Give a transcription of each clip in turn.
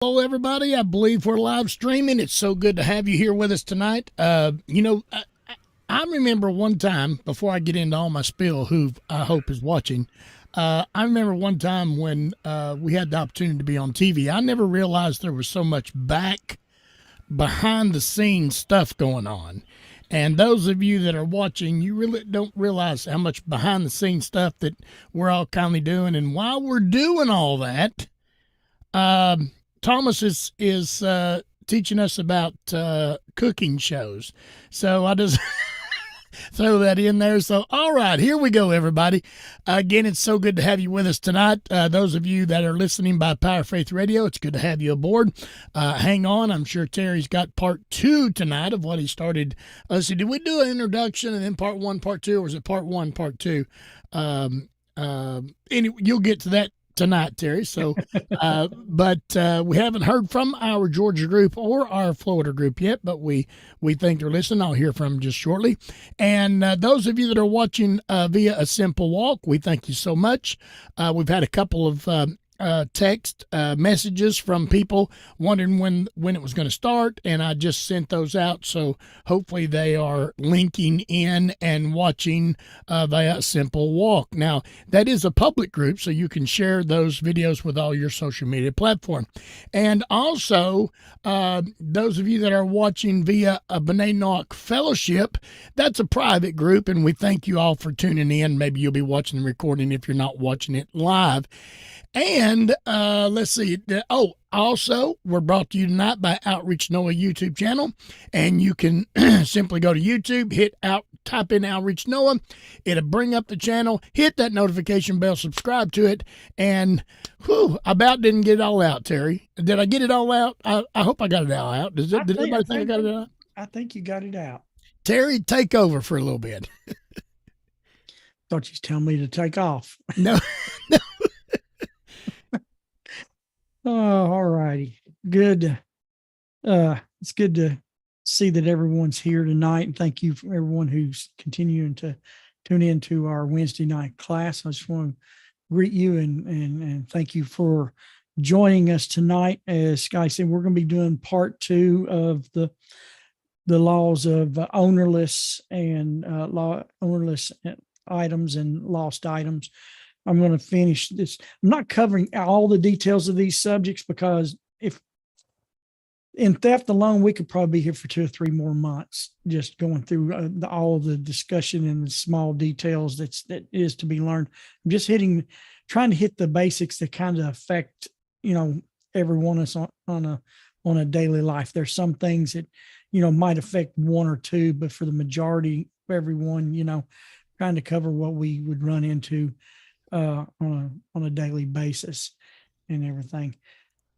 Hello, everybody. I believe we're live streaming. It's so good to have you here with us tonight. I remember one time, before I get into all my spill, who I hope is watching, I remember one time when we had the opportunity to be on TV. I never realized there was so much behind the scenes stuff going on. And those of you that are watching, you really don't realize how much behind the scenes stuff that we're all kindly doing. And while we're doing all that, Thomas is teaching us about cooking shows. So I just throw that in there. So, all right, here we go, everybody. Again, it's so good to have you with us tonight. Those of you that are listening by Power Faith Radio, it's good to have you aboard. Hang on. I'm sure Terry's got part two tonight of what he started. Let's see, did we do an introduction and then part one, part two, or was it part one, part two? Anyway, you'll get to that tonight, Terry. So, but we haven't heard from our Georgia group or our Florida group yet, but we think they're listening. I'll hear from them just shortly. And those of you that are watching via A Simple Walk, we thank you so much. We've had a couple of text messages from people wondering when it was going to start, and I just sent those out, so hopefully they are linking in and watching via Simple Walk. Now, that is a public group, so you can share those videos with all your social media platform. And also, those of you that are watching via a B'nai Noach Fellowship, that's a private group, and we thank you all for tuning in. Maybe you'll be watching the recording if you're not watching it live. And let's see. Also, we're brought to you tonight by Outreach Noah YouTube channel. And you can simply go to YouTube, type in Outreach Noah. It'll bring up the channel. Hit that notification bell, subscribe to it. And I about didn't get it all out, Terry. Did I get it all out? I hope I got it all out. Did everybody think I got it out? I think you got it out. Terry, take over for a little bit. Thought you was telling me to take off. No. Oh, all righty. Good. It's good to see that everyone's here tonight. And thank you for everyone who's continuing to tune into our Wednesday night class. I just want to greet you and thank you for joining us tonight. As Sky said, we're going to be doing part two of the laws of ownerless and ownerless items and lost items. I'm going to finish this. I'm not covering all the details of these subjects because if in theft alone, we could probably be here for 2 or 3 more months, just going through all of the discussion and the small details that is to be learned. I'm just trying to hit the basics that kind of affect, every one of us on a daily life. There's some things that, might affect one or two, but for the majority of everyone, trying to cover what we would run into on a daily basis and everything.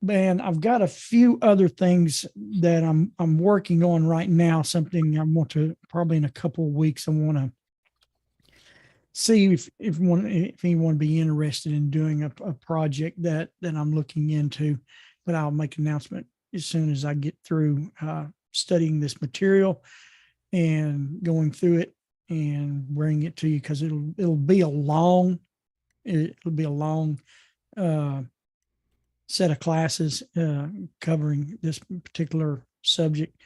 Man, I've got a few other things that I'm working on right now. Something I want to probably in a couple of weeks. I want to see if anyone would be interested in doing a project that I'm looking into. But I'll make an announcement as soon as I get through studying this material and going through it and bring it to you, because it'll be a long set of classes covering this particular subject,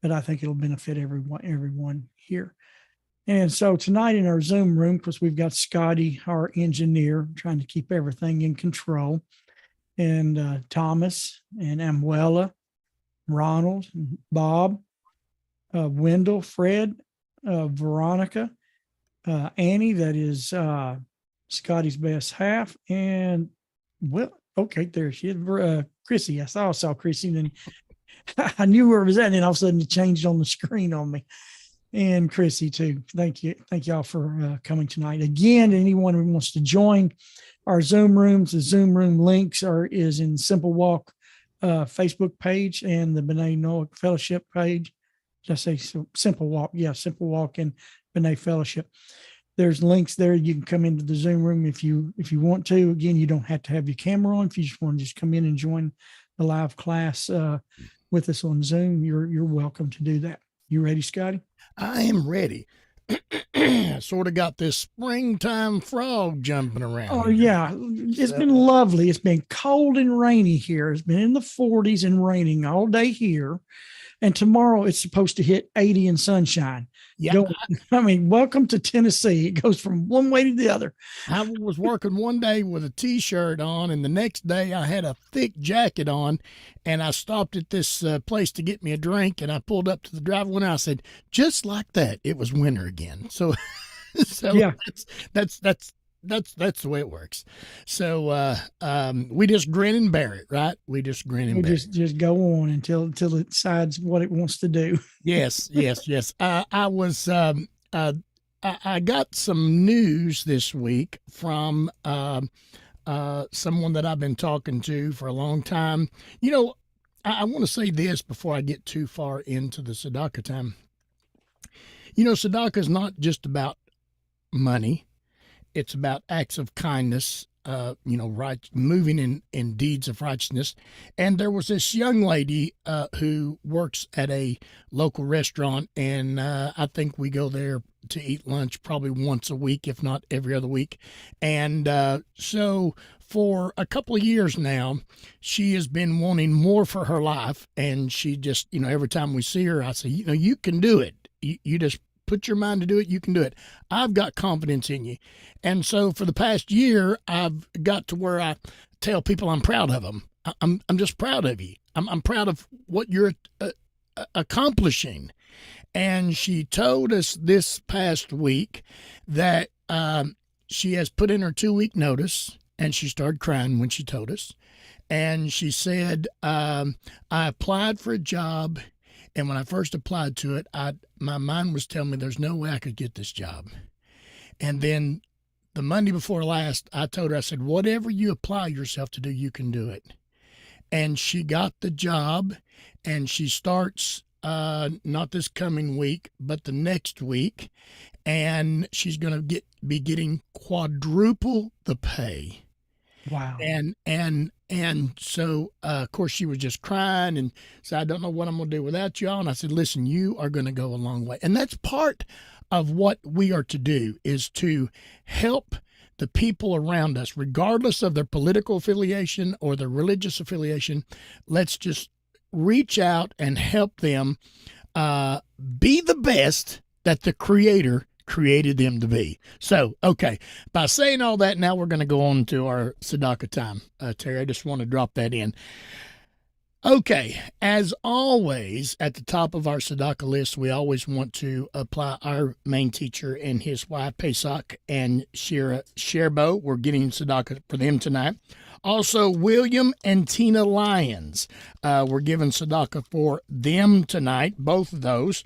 but I think it'll benefit everyone here. And so tonight in our Zoom room, because we've got Scotty, our engineer, trying to keep everything in control, and Thomas and Amuela, Ronald, Bob, Wendell, Fred, Veronica, Annie, that is Scotty's best half, and okay, there she is. Chrissy, I saw Chrissy, and then I knew where it was at, and then all of a sudden it changed on the screen on me. And Chrissy too. Thank y'all for coming tonight. Again, anyone who wants to join our Zoom rooms, the Zoom room links is in Simple Walk Facebook page and the B'nai Noach Fellowship page. Did I say Simple Walk? Yeah, Simple Walk and B'nai Fellowship. There's links there. You can come into the Zoom room if you want to. Again, you don't have to have your camera on. If you just want to just come in and join the live class with us on Zoom, you're welcome to do that. You ready, Scotty? I am ready. Sort of got this springtime frog jumping around. Oh, here. yeah. It's been lovely. It's been cold and rainy here. It's been in the 40s and raining all day here. And tomorrow it's supposed to hit 80 and sunshine. Yeah, I mean, welcome to Tennessee. It goes from one way to the other. I was working one day with a T-shirt on, and the next day I had a thick jacket on, and I stopped at this place to get me a drink, and I pulled up to the driveway, and I said, just like that, it was winter again. So, Yeah. that's the way it works. So we just grin and bear it, right? We just grin and We bear just go on until it decides what it wants to do. Yes, yes, yes. I was I got some news this week from someone that I've been talking to for a long time. You know, I want to say this before I get too far into the Sadaka time. You know, Sadaka is not just about money. It's about acts of kindness, right, moving in deeds of righteousness. And there was this young lady who works at a local restaurant, and I think we go there to eat lunch probably once a week, if not every other week. And so for a couple of years now, she has been wanting more for her life. And she just, every time we see her, I say, you can do it. You just put your mind to do it. You can do it. I've got confidence in you. And so for the past year, I've got to where I tell people I'm proud of them. I'm just proud of you. I'm proud of what you're accomplishing. And she told us this past week that she has put in her 2-week notice, and she started crying when she told us. And she said, I applied for a job, and when I first applied to it, my mind was telling me there's no way I could get this job. And then the Monday before last, I told her, I said, whatever you apply yourself to do, you can do it. And she got the job, and she starts not this coming week, but the next week, and she's going to be getting quadruple the pay. Wow. And so, of course, she was just crying and said, I don't know what I'm going to do without y'all. And I said, listen, you are going to go a long way. And that's part of what we are to do, is to help the people around us, regardless of their political affiliation or their religious affiliation. Let's just reach out and help them be the best that the Creator created them to be. So, okay, by saying all that, now we're going to go on to our Sadaka time. Terry, I just want to drop that in. Okay, as always, at the top of our Sadaka list, we always want to apply our main teacher and his wife, Pesach and Shira Sherbo. We're getting Sadaka for them tonight. Also, William and Tina Lyons. We're giving Sadaka for them tonight, both of those.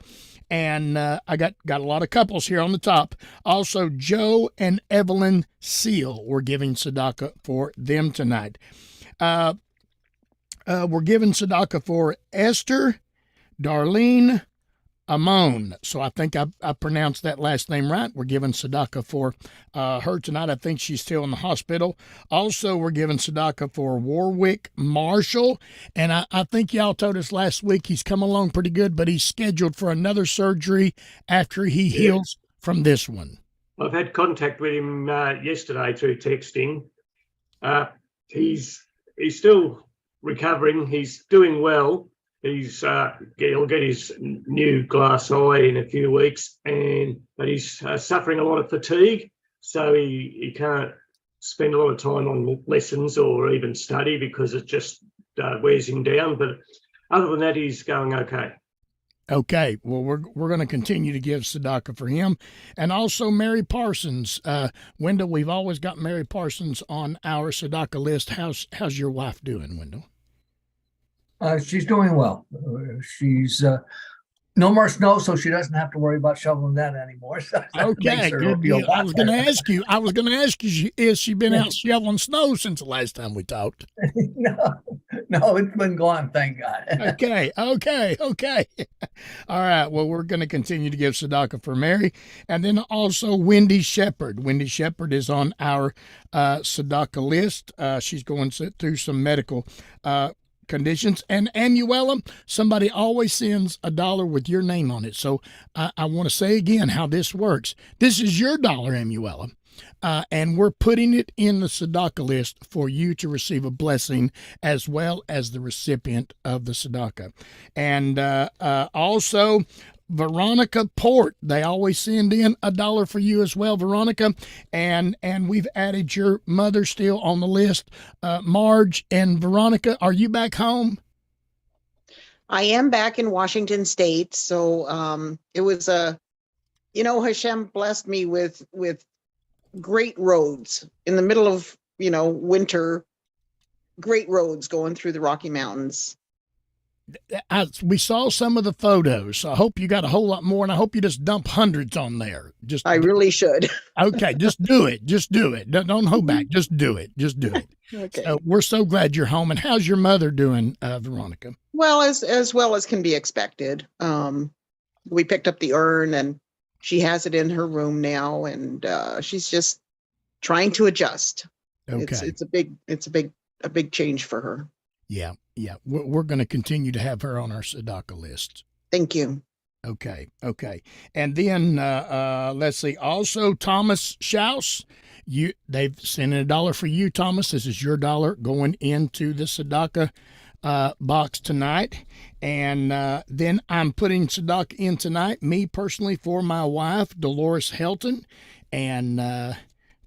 And I got a lot of couples here on the top. Also, Joe and Evelyn Seal. We're giving Sadaka for them tonight. We're giving Sadaka for Esther, Darlene, Amon. So I think I pronounced that last name right. We're giving Sadaka for her tonight. I think she's still in the hospital. Also, we're giving Sadaka for Warwick Marshall. And I think y'all told us last week he's come along pretty good, but he's scheduled for another surgery after he heals from this one. I've had contact with him yesterday through texting. He's still recovering. He's doing well. He'll get his new glass eye in a few weeks, but he's suffering a lot of fatigue, so he can't spend a lot of time on lessons or even study because it just wears him down. But other than that, he's going okay. Okay, well, we're going to continue to give Sadaka for him. And also Mary Parsons. Wendell, we've always got Mary Parsons on our Sadaka list. How's your wife doing, Wendell? She's doing well. She's no more snow, so she doesn't have to worry about shoveling that anymore. So okay, good deal. I was going to ask you, has she been out shoveling snow since the last time we talked? No, it's been gone, thank God. Okay. All right, well, we're going to continue to give Sadaka for Mary. And then also Wendy Shepherd. Wendy Shepherd is on our Sadaka list. She's going through some medical conditions. And Amuella, somebody always sends $1 with your name on it. So I want to say again how this works. This is your dollar, Amuella. And we're putting it in the Sadaka list for you to receive a blessing as well as the recipient of the Sadaka. And also, Veronica Port, they always send in $1 for you as well, Veronica. And we've added your mother still on the list. Marge and Veronica, are you back home? I am back in Washington State. So it was Hashem blessed me with great roads in the middle of, winter, great roads going through the Rocky Mountains. We saw some of the photos. So I hope you got a whole lot more, and I hope you just dump hundreds on there. I really should. Okay, just do it. Just do it. Don't hold back. Just do it. Just do it. Okay. So we're so glad you're home. And how's your mother doing, Veronica? Well, as well as can be expected. We picked up the urn, and she has it in her room now, and she's just trying to adjust. Okay. It's a big change for her. Yeah. We're going to continue to have her on our Sadaka list. Thank you. Okay. And then let's see. Also, Thomas Schaus, they've sent in $1 for you, Thomas. This is your dollar going into the Sadaka box tonight. And then I'm putting Sadaka in tonight, me personally, for my wife, Dolores Helton, and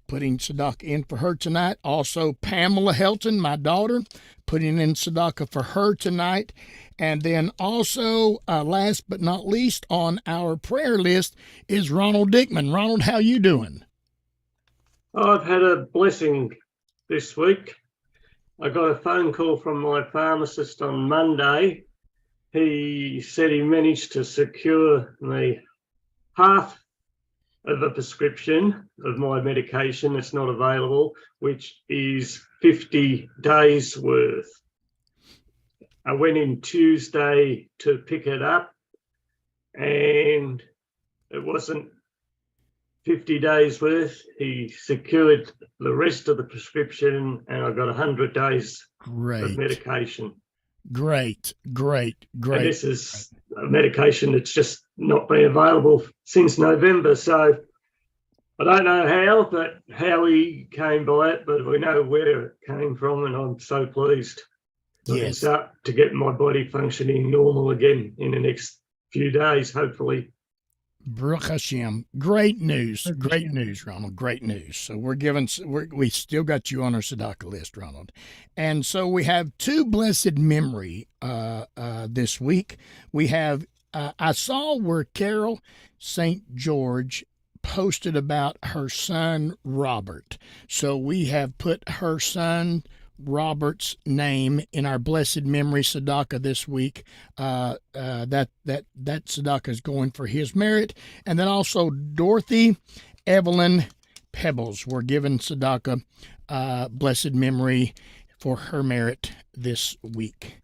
putting Sadaka in for her tonight. Also, Pamela Helton, my daughter, putting in Sadaka for her tonight. And then also, last but not least on our prayer list is Ronald Dickman. Ronald, how you doing? I've had a blessing this week. I got a phone call from my pharmacist on Monday. He said he managed to secure me half of a prescription of my medication that's not available, which is 50 days worth. I went in Tuesday to pick it up, and it wasn't 50 days worth. He secured the rest of the prescription, and I got 100 days of medication. Great. And this is a medication that's just not been available since November. So I don't know how he came by it, but we know where it came from, and I'm so pleased. I can start to get my body functioning normal again in the next few days, hopefully. Baruch Hashem. Great news, Ronald. Great news. So we still got you on our Sadaka list, Ronald. And so we have two blessed memory this week. We have, I saw where Carol St. George posted about her son, Robert. So we have put her son, Robert's name in our blessed memory Sadaka this week. That Sadaka is going for his merit. And then also Dorothy Evelyn Pebbles were given Sadaka blessed memory for her merit this week.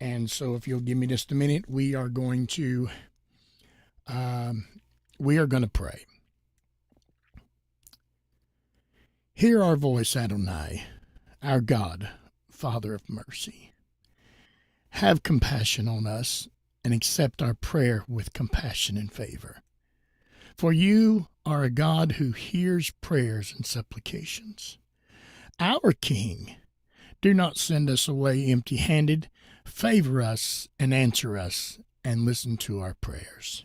And so if you'll give me just a minute, we are going to pray. Hear our voice, Adonai, our God, Father of mercy. Have compassion on us and accept our prayer with compassion and favor. For you are a God who hears prayers and supplications. Our King, do not send us away empty-handed. Favor us and answer us and listen to our prayers.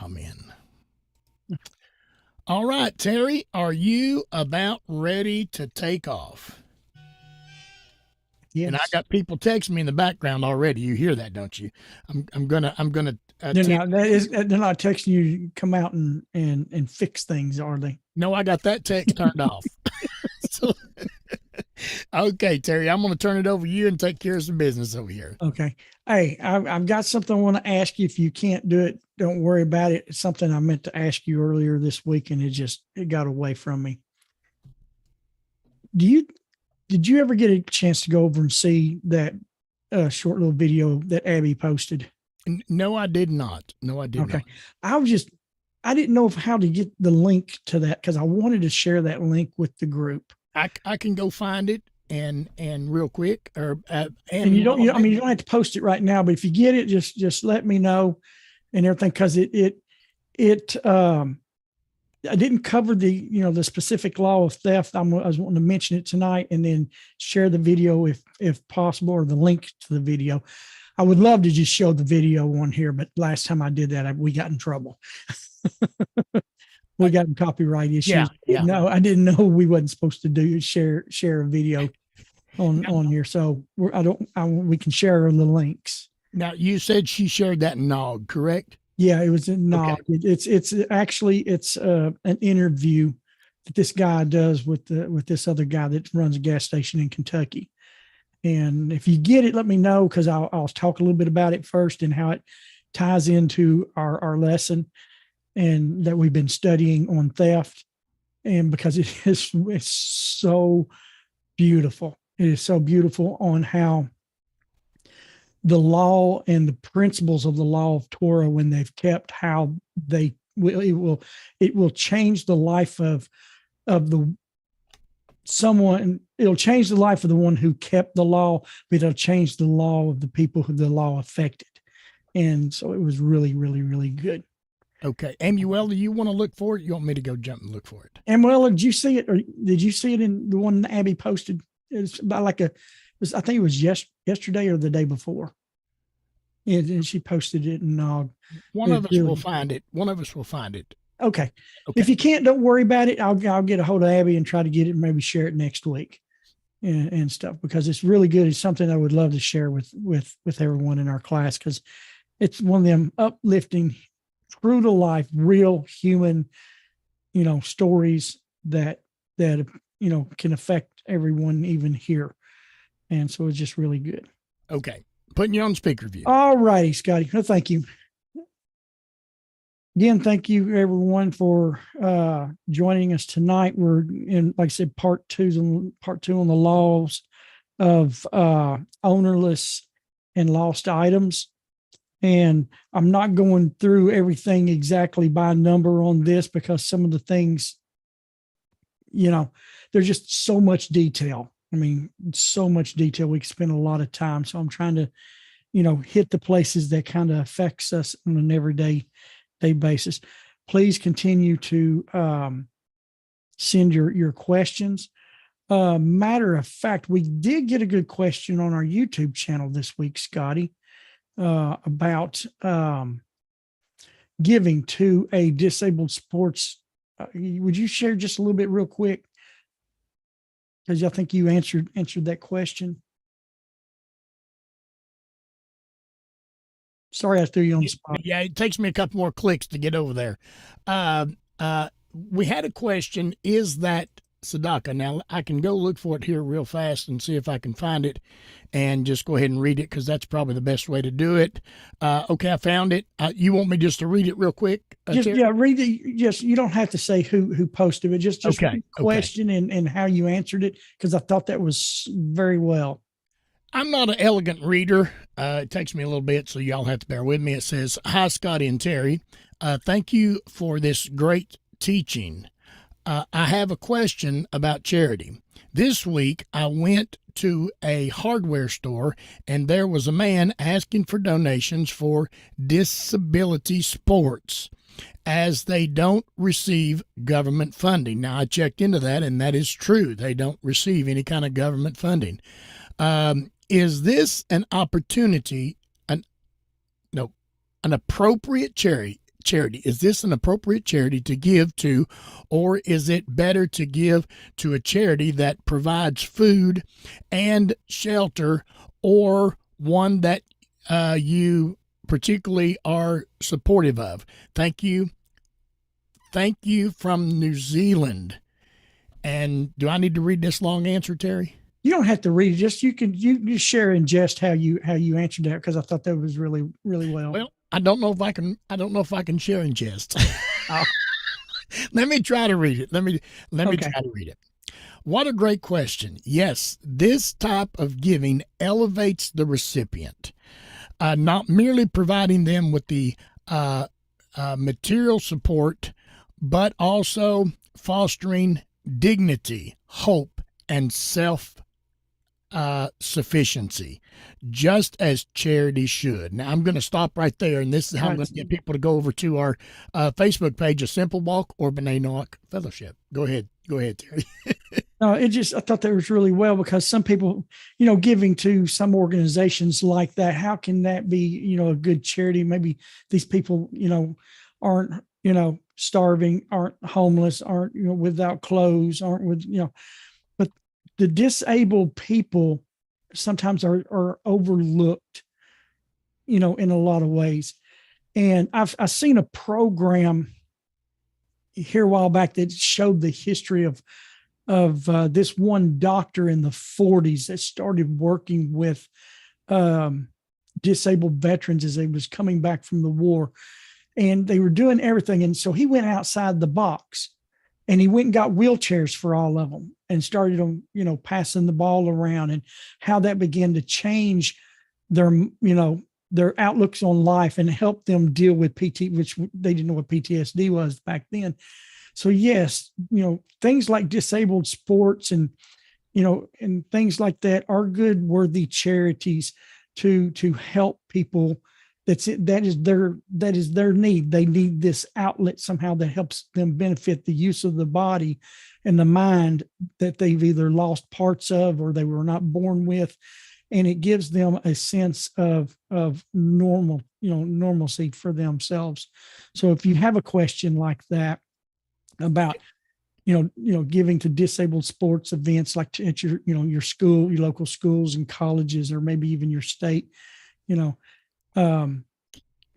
Amen. All right, Terry, are you about ready to take off? Yes. And I got people texting me in the background already. You hear that, don't you? I'm gonna. They're not texting you to come out and fix things, are they? No, I got that text turned off. So, okay, Terry, I'm going to turn it over to you and take care of some business over here. Okay. Hey, I've got something I want to ask you. If you can't do it, don't worry about it. It's something I meant to ask you earlier this week, and it got away from me. Did you ever get a chance to go over and see that short little video that Abby posted? No, I did not. Okay. I didn't know how to get the link to that because I wanted to share that link with the group. I can go find it. and real quick, or And you don't, I mean, you don't have to post it right now, but if you get it, just let me know and everything. Cause I didn't cover the specific law of theft. I was wanting to mention it tonight and then share the video if possible, or the link to the video. I would love to just show the video on here, but last time I did that, we got in trouble. We got copyright issues. Yeah. No, I didn't know we wasn't supposed to share a video on here. So we can share the links. Now, you said she shared that nog, correct? Yeah, it was not. Okay. It's actually an interview that this guy does with this other guy that runs a gas station in Kentucky. And if you get it, let me know, because I'll talk a little bit about it first and how it ties into our lesson and that we've been studying on theft. And because it's so beautiful. It is so beautiful on how the law and the principles of the law of Torah, when they've kept, how it will change the life of someone. It'll change the life of the one who kept the law, but it'll change the law of the people who the law affected. And so it was really, really, really good. Okay. Amuel, do you want to look for it? You want me to go jump and look for it? Amuel, did you see it, or did you see it in the one Abby posted? It's about I think it was yesterday or the day before. And she posted it in Nog. One of us will find it. One of us will find it. Okay. If you can't, don't worry about it. I'll get a hold of Abby and try to get it and maybe share it next week and stuff, because it's really good. It's something I would love to share with everyone in our class, because it's one of them uplifting, true to life, real human, stories that can affect everyone even here. And so it's just really good. Okay. Putting you on speaker view. All righty, Scotty. Well, thank you. Again, thank you everyone for joining us tonight. We're in, like I said, part two on the laws of ownerless and lost items. And I'm not going through everything exactly by number on this, because some of the things, there's just so much detail. I mean, so much detail. We can spend a lot of time. So I'm trying to, hit the places that kind of affects us on an everyday basis. Please continue to send your questions. Matter of fact, we did get a good question on our YouTube channel this week, Scotty, about giving to a disabled sports. Would you share just a little bit real quick? Because I think you answered that question. Sorry, I threw you on the spot. Yeah, it takes me a couple more clicks to get over there. We had a question, is that Sadaka? Now, I can go look for it here real fast and see if I can find it and just go ahead and read it, because that's probably the best way to do it. Okay, I found it. You want me just to read it real quick? Read it. Just, you don't have to say who posted it, just okay, read the question and how you answered it, because I thought that was very well. I'm not an elegant reader. It takes me a little bit, so y'all have to bear with me. It says, "Hi, Scotty and Terry. Thank you for this great teaching. I have a question about charity. This week, I went to a hardware store, and there was a man asking for donations for disability sports, as they don't receive government funding." Now, I checked into that, and that is true. They don't receive any kind of government funding. Is this an opportunity, an appropriate charity? Is this an appropriate charity to give to, or is it better to give to a charity that provides food and shelter, or one that you particularly are supportive of? Thank you. Thank you from New Zealand. And do I need to read this long answer, Terry? You don't have to read it. Just you just share in jest how you answered that, because I thought that was really, really well. Well, I don't know if I can share in jest. Let me try to read it. Let me try to read it. What a great question. Yes, this type of giving elevates the recipient, not merely providing them with the material support, but also fostering dignity, hope, and sufficiency, just as charity should. Now, I'm going to stop right there, and this is how I'm going to get people to go over to our Facebook page, A Simple Walk or B'nai Noach Fellowship. Go ahead, Terry. No, I thought that was really well, because some people, giving to some organizations like that, how can that be, a good charity? Maybe these people, aren't, starving, aren't homeless, aren't, without clothes, aren't with, but the disabled people sometimes are overlooked, in a lot of ways. And I've seen a program here a while back that showed the history of this one doctor in the 40s that started working with disabled veterans as they was coming back from the war, and they were doing everything. And so he went outside the box, and he went and got wheelchairs for all of them and started them, passing the ball around, and how that began to change their, their outlooks on life and help them deal with which they didn't know what PTSD was back then. So yes, things like disabled sports and, and things like that are good, worthy charities to help people. That is their need. They need this outlet somehow that helps them benefit the use of the body and the mind that they've either lost parts of or they were not born with. And it gives them a sense of normalcy for themselves. So if you have a question like that about, giving to disabled sports events, like at your, your school, your local schools and colleges, or maybe even your state,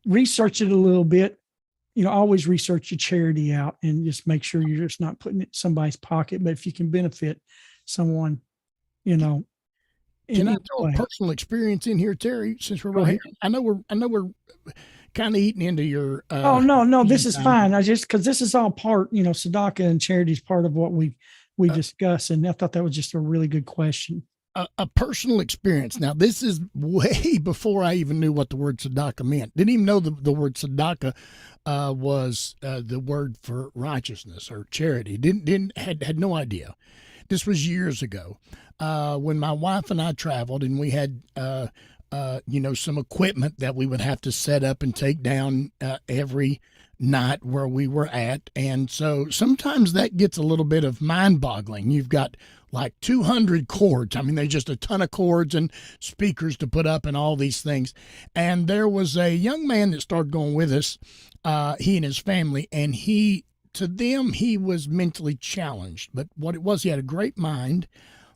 research it a little bit, always research your charity out and just make sure you're just not putting it in somebody's pocket. But if you can benefit someone, can I throw a personal experience in here, Terry, since we're right here? I know we're kind of eating into your no, this is fine. Because this is all part, Sadaka and charity is part of what we discuss, and I thought that was just a really good question. A personal experience. Now, this is way before I even knew what the word Sadaka meant. Didn't even know the word Sadaka was the word for righteousness or charity. Had no idea. This was years ago when my wife and I traveled, and we had some equipment that we would have to set up and take down every night where we were at. And so sometimes that gets a little bit of mind boggling. You've got like 200 cords. I mean, there's just a ton of cords and speakers to put up and all these things. And there was a young man that started going with us, he and his family, and to them, he was mentally challenged. But what it was, he had a great mind,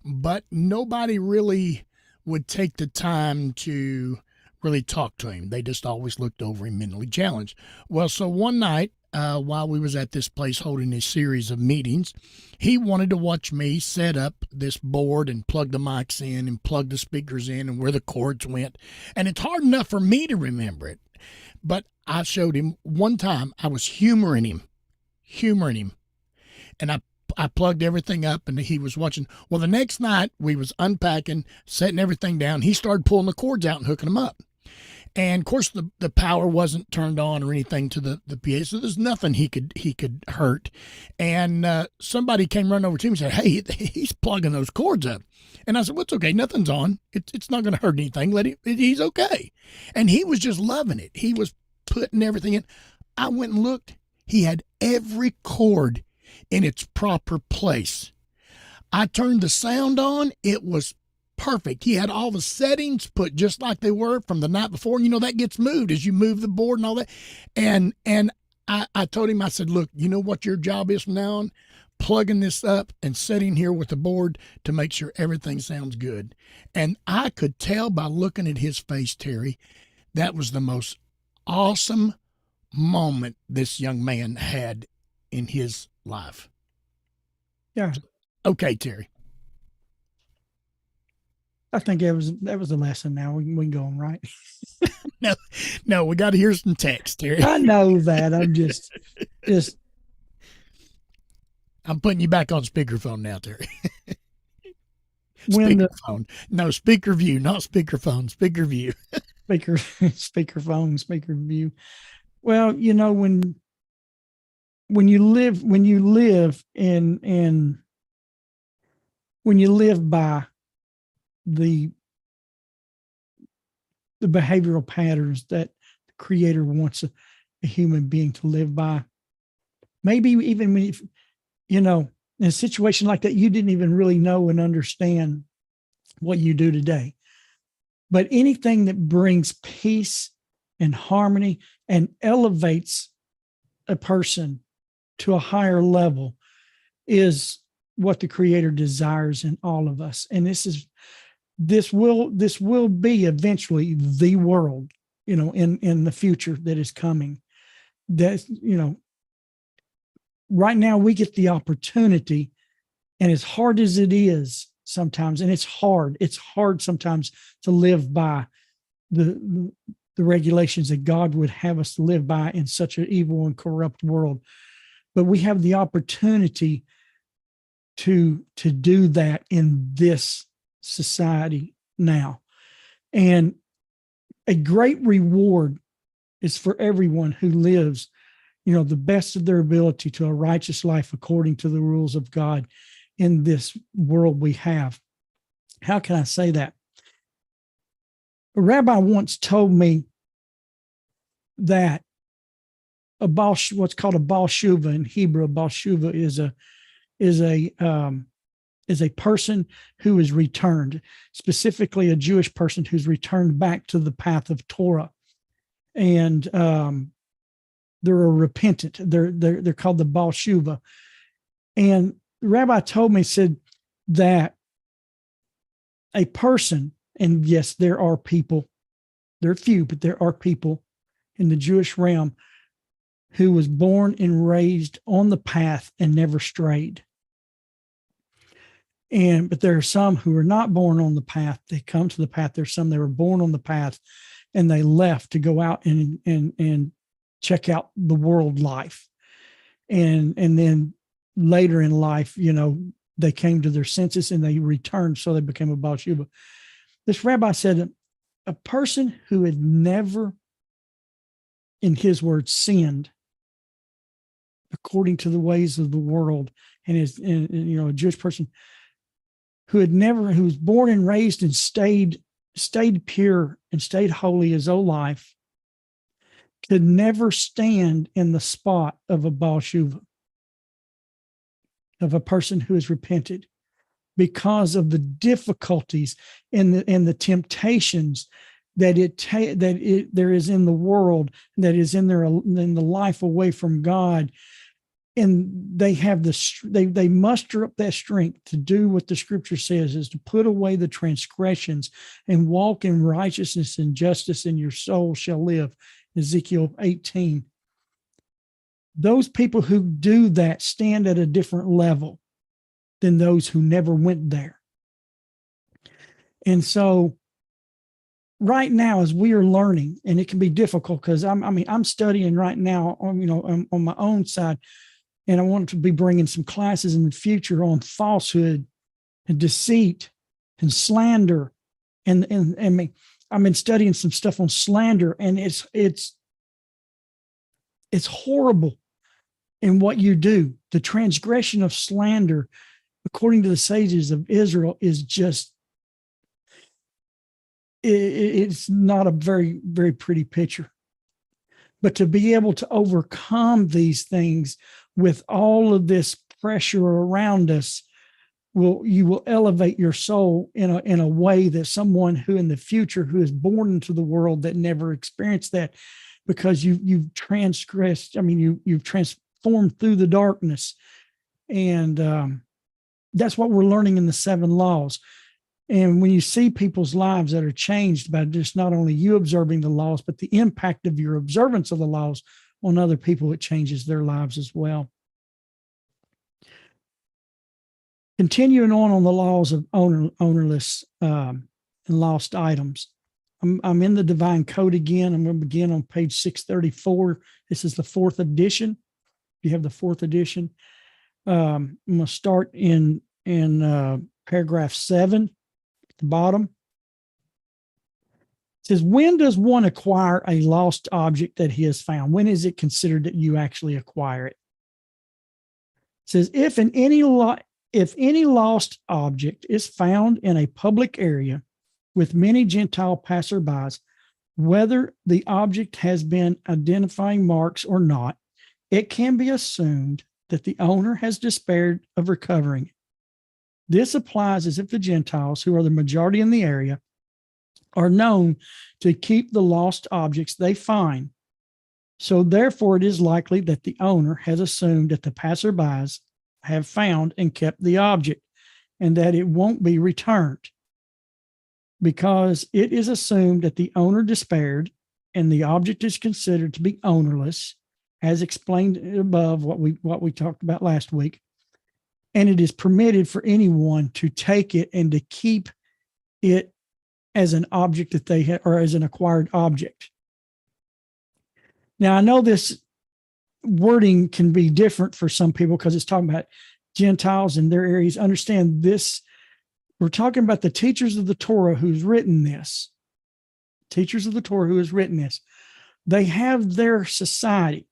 but nobody really would take the time to really talk to him. They just always looked over him mentally challenged. Well, so one night, while we was at this place holding a series of meetings, he wanted to watch me set up this board and plug the mics in and plug the speakers in and where the cords went. And it's hard enough for me to remember it. But I showed him one time. I was humoring him. And I plugged everything up, and he was watching. Well, the next night we was unpacking, setting everything down. He started pulling the cords out and hooking them up. And of course the power wasn't turned on or anything to the PA, so there's nothing he could hurt. And somebody came running over to him and said, "Hey, he's plugging those cords up." And I said, "Well, it's okay. Nothing's on. It's not going to hurt anything. He's okay." And he was just loving it. He was putting everything in. I went and looked. He had every cord in its proper place. I turned the sound on. It was perfect. He had all the settings put just like they were from the night before. That gets moved as you move the board and all that. And I told him, I said, "Look, you know what your job is from now on? Plugging this up and sitting here with the board to make sure everything sounds good." And I could tell by looking at his face, Terry, that was the most awesome moment this young man had in his life. Yeah. Okay, Terry. I think that was the lesson. Now we can go on, right? No, we got to hear some text, Terry. I know that. I'm just. I'm putting you back on speakerphone now, Terry. When speakerphone. No, speaker view, not speakerphone, speaker view. Speakerphone, speaker view. Well, when you live by the behavioral patterns that the Creator wants a human being to live by. Maybe even when, in a situation like that, you didn't even really know and understand what you do today. But anything that brings peace and harmony and elevates a person to a higher level is what the Creator desires in all of us. And this will be eventually the world, in the future that is coming. That, right now we get the opportunity, and as hard as it is sometimes, and it's hard sometimes to live by the regulations that God would have us to live by in such an evil and corrupt world. But we have the opportunity to do that in this society now. And a great reward is for everyone who lives, the best of their ability to a righteous life according to the rules of God in this world we have. How can I say that? A rabbi once told me that what's called a Baal Shuva in Hebrew, a Baal Shuva is a person who is returned, specifically a Jewish person who's returned back to the path of Torah, and they're a repentant. They're called the Baal Shuva. And the rabbi told me, said that a person, and yes, there are people, there are few, but there are people in the Jewish realm who was born and raised on the path and never strayed. But there are some who are not born on the path. They come to the path. There's some that were born on the path and they left to go out and check out the world life. And then later in life, they came to their senses and they returned. So they became a Baal Shuva. This rabbi said a person who had never, in his words, sinned according to the ways of the world, and a Jewish person who was born and raised and stayed pure and stayed holy his whole life, could never stand in the spot of a Baal Shuva, of a person who has repented, because of the difficulties and the temptations that there is in the world, that is in the life away from God. And they have they muster up that strength to do what the scripture says, is to put away the transgressions and walk in righteousness and justice, and your soul shall live. Ezekiel 18. Those people who do that stand at a different level than those who never went there. And so right now, as we are learning, and it can be difficult because I'm studying right now on my own side. And I want to be bringing some classes in the future on falsehood and deceit and slander. And I've been studying some stuff on slander, and it's horrible in what you do. The transgression of slander, according to the sages of Israel, is just, it's not a very, very pretty picture. But to be able to overcome these things with all of this pressure around us, you will elevate your soul in a way that someone who in the future, who is born into the world that never experienced that, because you've transgressed. You've transformed through the darkness, and that's what we're learning in the 7 laws. And when you see people's lives that are changed by just not only you observing the laws, but the impact of your observance of the laws on other people, it changes their lives as well. Continuing on the laws of ownerless and lost items. I'm in the Divine Code again. I'm going to begin on page 634. This is the 4th edition. You have the 4th edition. I'm going to start in paragraph 7 at the bottom. It says, when does one acquire a lost object that he has found? When is it considered that you actually acquire it? It says, if in if any lost object is found in a public area with many Gentile passerbys, whether the object has been identifying marks or not, it can be assumed that the owner has despaired of recovering it. This applies as if the Gentiles, who are the majority in the area, are known to keep the lost objects they find. So therefore, it is likely that the owner has assumed that the passerbys have found and kept the object and that it won't be returned. Because it is assumed that the owner despaired and the object is considered to be ownerless, as explained above, what we talked about last week, and it is permitted for anyone to take it and to keep it as an object that they have, or as an acquired object. Now, I know this wording can be different for some people because it's talking about Gentiles in their areas. Understand this. We're talking about the teachers of the Torah who's written this. Teachers of the Torah who has written this. They have their society,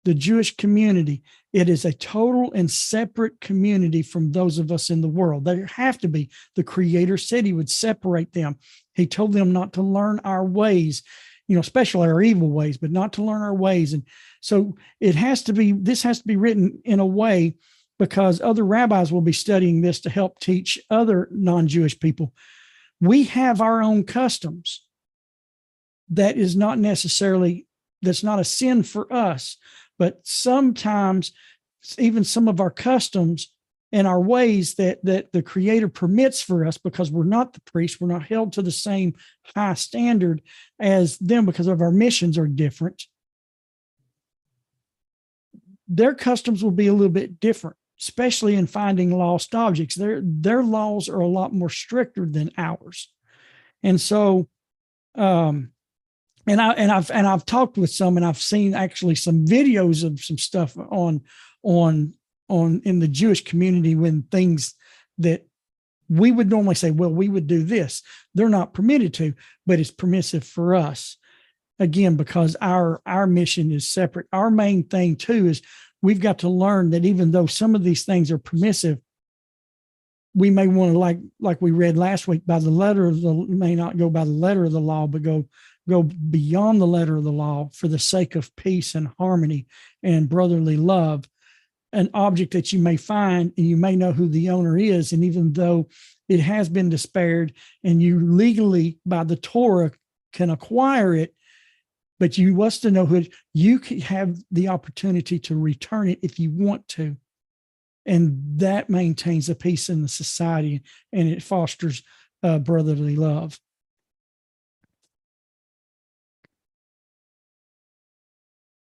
the Jewish community. It is a total and separate community from those of us in the world. There have to be. The Creator said he would separate them. He told them not to learn our ways, especially our evil ways, but not to learn our ways. And so this has to be written in a way, because other rabbis will be studying this to help teach other non-Jewish people. We have our own customs. That's not a sin for us, but sometimes even some of our customs and our ways that the Creator permits for us, because we're not the priests, we're not held to the same high standard as them because of our missions are different. Their customs will be a little bit different, especially in finding lost objects. Their laws are a lot more stricter than ours. And so, I've talked with some, and I've seen actually some videos of some stuff on in the Jewish community when things that we would normally say, well, we would do this. They're not permitted to, but it's permissive for us. Again, because our mission is separate. Our main thing too is we've got to learn that even though some of these things are permissive, we may want to, like we read last week, may not go by the letter of the law, but go beyond the letter of the law for the sake of peace and harmony and brotherly love. An object that you may find, and you may know who the owner is, and even though it has been despaired and you legally by the Torah can acquire it, but you want to know who you can have the opportunity to return it if you want to. And that maintains the peace in the society, and it fosters brotherly love.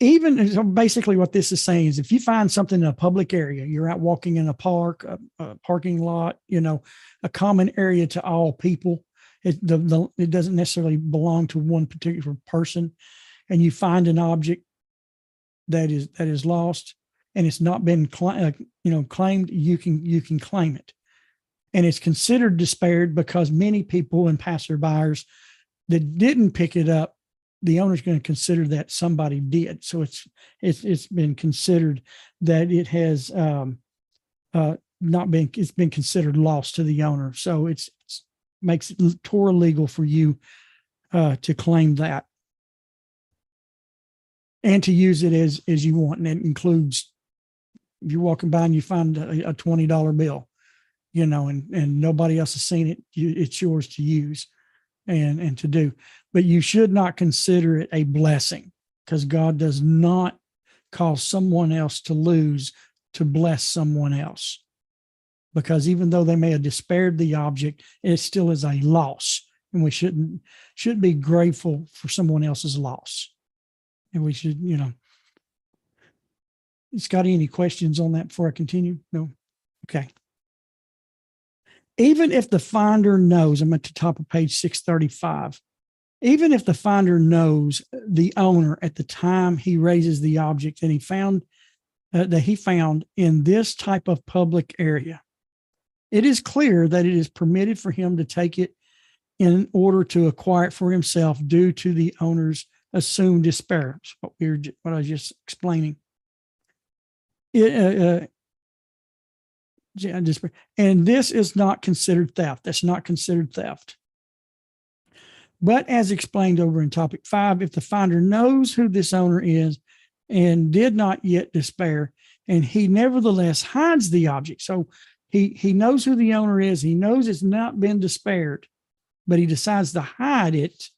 Even basically what this is saying is if you find something in a public area, you're out walking in a park, a parking lot, a common area to all people, it doesn't necessarily belong to one particular person, and you find an object that is lost and it's not been claimed, you can claim it. And it's considered despaired because many people and passerbyers that didn't pick it up, the owner's going to consider that somebody did. So it's been considered that it has it's been considered lost to the owner. So it's makes it Torah legal for you to claim that and to use it as you want. And it includes if you're walking by and you find a $20 bill, and nobody else has seen it, it's yours to use and to do. But you should not consider it a blessing, because God does not cause someone else to lose to bless someone else. Because even though they may have despaired the object, it still is a loss, and we should be grateful for someone else's loss. And we should, Scotty, any questions on that before I continue? No? Okay. Even if the finder knows, I'm at the top of page 635, even if the finder knows the owner at the time he raises the object and he found in this type of public area, it is clear that it is permitted for him to take it in order to acquire it for himself due to the owner's assumed despair. What I was just explaining. And this is not considered theft. That's not considered theft. But as explained over in topic 5, if the finder knows who this owner is and did not yet despair, and he nevertheless hides the object. So he knows who the owner is. He knows it's not been despaired, but he decides to hide it,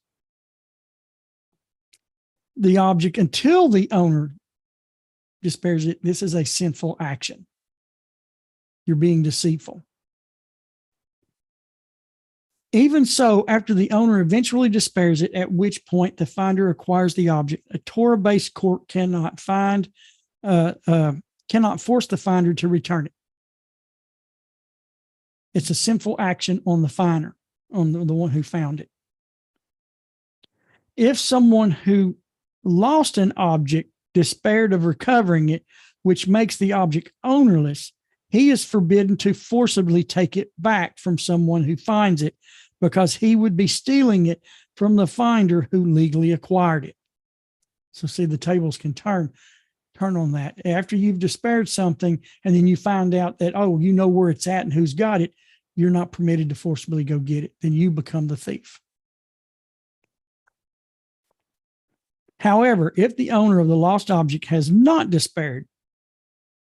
the object, until the owner despairs it. This is a sinful action. You're being deceitful. Even so, after the owner eventually despairs it, at which point the finder acquires the object, a Torah-based court cannot force the finder to return it. It's a sinful action on the finder, on the one who found it. If someone who lost an object despaired of recovering it, which makes the object ownerless, he is forbidden to forcibly take it back from someone who finds it, because he would be stealing it from the finder who legally acquired it. So see, the tables can turn on that. After you've despaired something and then you find out that, oh, you know where it's at and who's got it, you're not permitted to forcibly go get it. Then you become the thief. However, if the owner of the lost object has not despaired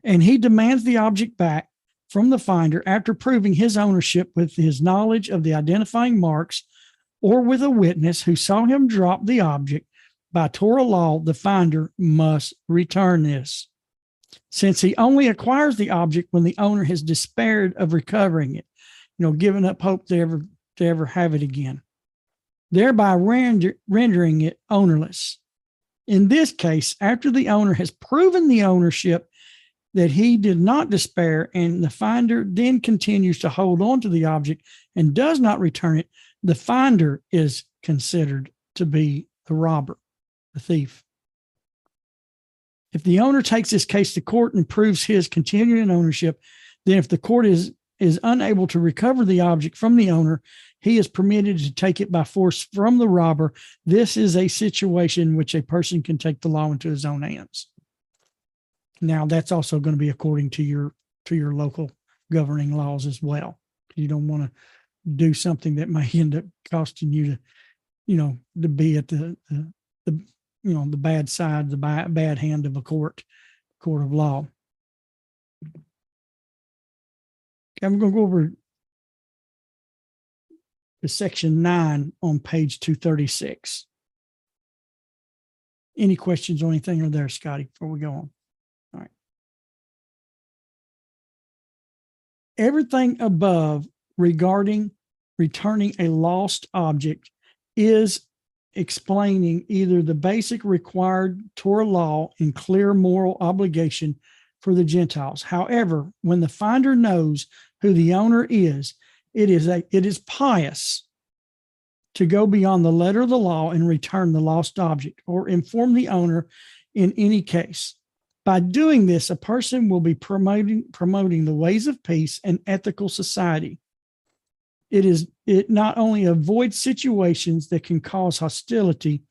and he demands the object back from the finder after proving his ownership with his knowledge of the identifying marks or with a witness who saw him drop the object, by Torah law, the finder must return this, since he only acquires the object when the owner has despaired of recovering it, giving up hope to ever have it again, thereby rendering it ownerless. In this case, after the owner has proven the ownership that he did not despair, and the finder then continues to hold on to the object and does not return it, the finder is considered to be the robber, the thief. If the owner takes this case to court and proves his continuing ownership, then if the court is unable to recover the object from the owner, he is permitted to take it by force from the robber. This is a situation in which a person can take the law into his own hands. Now, that's also going to be according to your local governing laws as well. You don't want to do something that may end up costing you to be at the bad side, the bad hand of a court of law. Okay, I'm going to go over to section 9 on page 236. Any questions on anything or there, Scotty, before we go on? All right. Everything above regarding returning a lost object is explaining either the basic required Torah law and clear moral obligation for the Gentiles. However, when the finder knows who the owner is, it is pious to go beyond the letter of the law and return the lost object or inform the owner in any case. By doing this, a person will be promoting the ways of peace and ethical society. It not only avoids situations that can cause hostility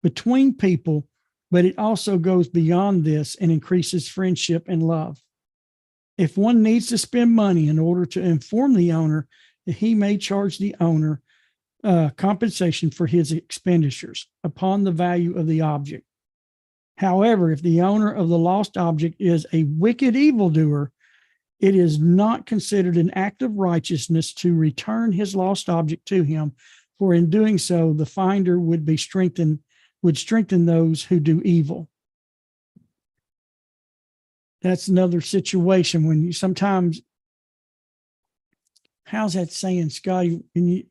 between people, but it also goes beyond this and increases friendship and love. If one needs to spend money in order to inform the owner, that he may charge the owner compensation for his expenditures upon the value of the object. However, if the owner of the lost object is a wicked evildoer, it is not considered an act of righteousness to return his lost object to him, for in doing so, the finder would strengthen those who do evil. That's another situation when you sometimes, how's that saying, Scotty?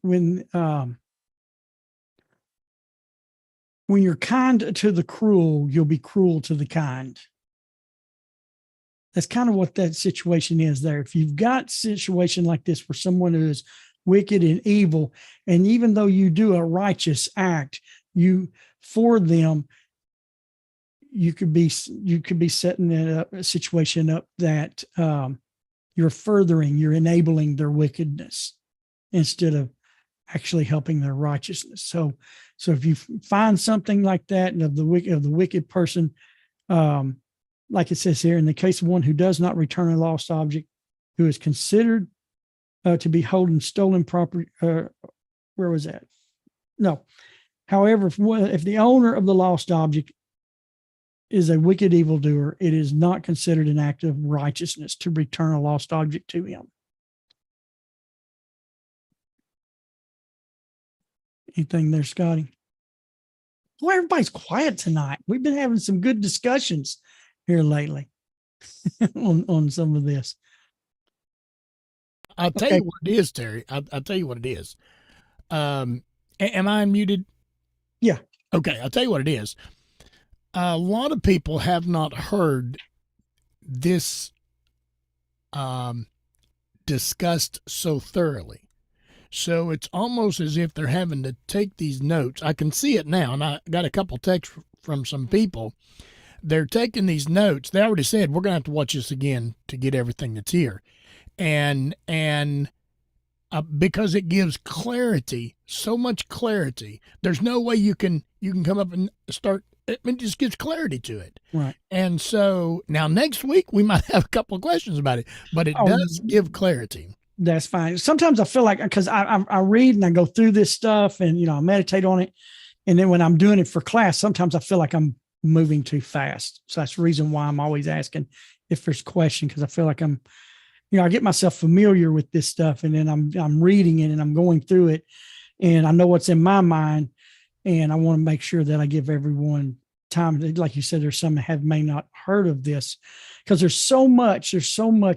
When you're kind to the cruel, you'll be cruel to the kind. That's kind of what that situation is there. If you've got a situation like this where someone who is wicked and evil, and even though you do a righteous act, for them, you could be setting a situation up that you're enabling their wickedness instead of actually helping their righteousness. So if you find something like that of the wicked person, like it says here, in the case of one who does not return a lost object, who is considered to be holding stolen property. Where was that? No. However, if the owner of the lost object is a wicked evildoer, it is not considered an act of righteousness to return a lost object to him. Anything there, Scotty? Well, everybody's quiet tonight. We've been having some good discussions here lately on some of this. I'll tell you what it is, Terry. I'll tell you what it is. Am I unmuted? Yeah. Okay, I'll tell you what it is. A lot of people have not heard this discussed so thoroughly. So it's almost as if they're having to take these notes. I can see it now, and I got a couple texts from some people. They're taking these notes. They already said, we're going to have to watch this again to get everything that's here. And because it gives clarity, so much clarity. There's no way you can come up and start. It just gives clarity to it. Right. And so now next week we might have a couple of questions about it, but it does give clarity. That's fine. Sometimes I feel like, because I read and I go through this stuff and, I meditate on it. And then when I'm doing it for class, sometimes I feel like I'm moving too fast. So that's the reason why I'm always asking if there's question, because I feel like I'm, I get myself familiar with this stuff, and then I'm reading it and I'm going through it, and I know what's in my mind, and I want to make sure that I give everyone time. Like you said, there's some that may not heard of this, because there's so much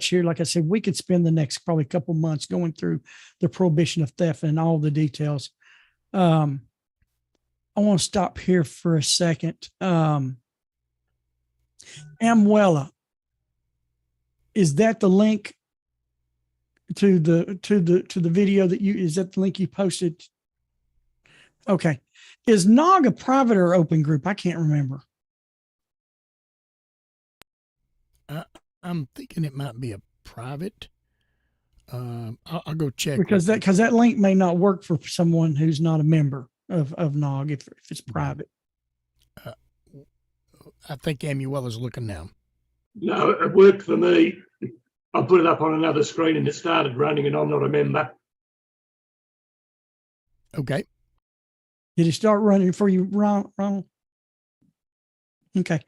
here. Like I said, we could spend the next probably couple months going through the prohibition of theft and all the details. I want to stop here for a second. Amwella, is that the link to the video that is that the link you posted? Okay. Is NOG a private or open group? I can't remember. I'm thinking it might be a private. I'll go check, because that link may not work for someone who's not a member of NOG if it's private. I think Amuel is looking now. No, it worked for me. I put it up on another screen and it started running, and I'm not a member. Okay. Did it start running for you, Ronald? Okay.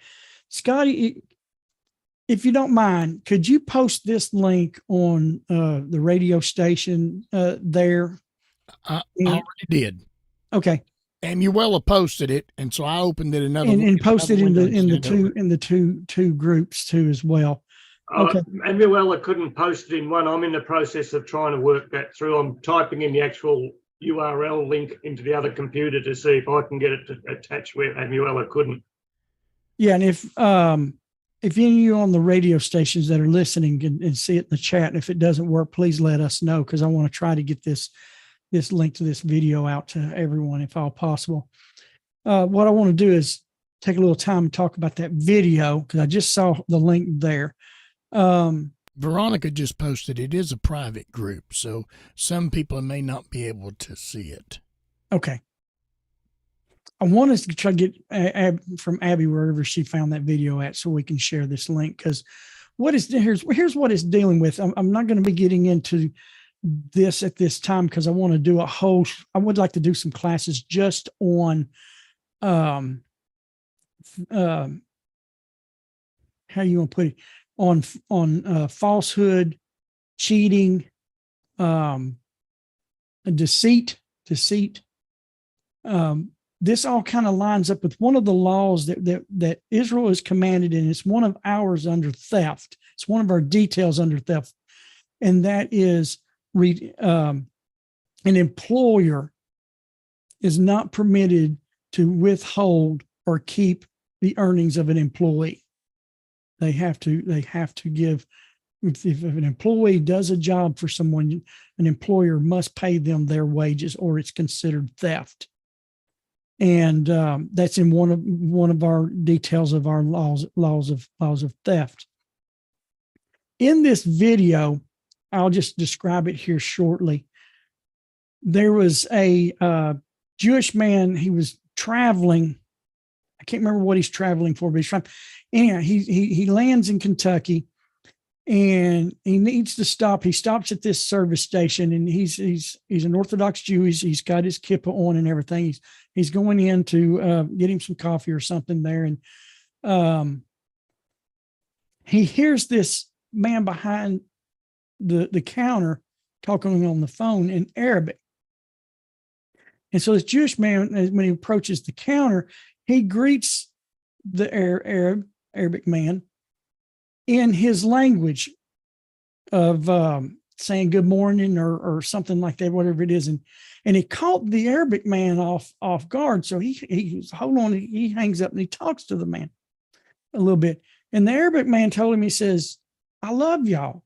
Scotty, if you don't mind, could you post this link on the radio station there? I already did. Okay. Amuela posted it, and so I opened it and posted in the two groups too as well. Okay. Amuela couldn't post it in one. I'm in the process of trying to work that through. I'm typing in the actual URL link into the other computer to see if I can get it to attach where Amuela couldn't. Yeah, and if any of you on the radio stations that are listening and see it in the chat, and if it doesn't work, please let us know, because I want to try to get this link to this video out to everyone if all possible. What I want to do is take a little time and talk about that video, because I just saw the link there. Veronica just posted it is a private group, so some people may not be able to see it. Okay. I want us to try to get from Abby wherever she found that video at, so we can share this link, because here's what it's dealing with. I'm not going to be getting into this at this time, because I want to do I would like to do some classes just on how you want to put it, on falsehood, cheating, deceit. This all kind of lines up with one of the laws that Israel is commanded, and it's one of ours under theft. It's one of our details under theft, and that is an employer is not permitted to withhold or keep the earnings of an employee. They have to give, if an employee does a job for someone, an employer must pay them their wages, or it's considered theft. And that's in one of our details of our laws of theft. In this video, I'll just describe it here shortly. There was a Jewish man. He was traveling. I can't remember what he's traveling for, but he's trying. Anyhow, he lands in Kentucky, and he needs to stop. He stops at this service station, and he's an Orthodox Jew. He's got his kippah on and everything. He's going in to get him some coffee or something there, and he hears this man behind the counter talking on the phone in Arabic. And so this Jewish man, when he approaches the counter, he greets the Arabic man in his language of saying good morning or something like that, whatever it is. And he caught the Arabic man off guard. So he hold on, he hangs up and he talks to the man a little bit. And the Arabic man told him, he says, I love y'all.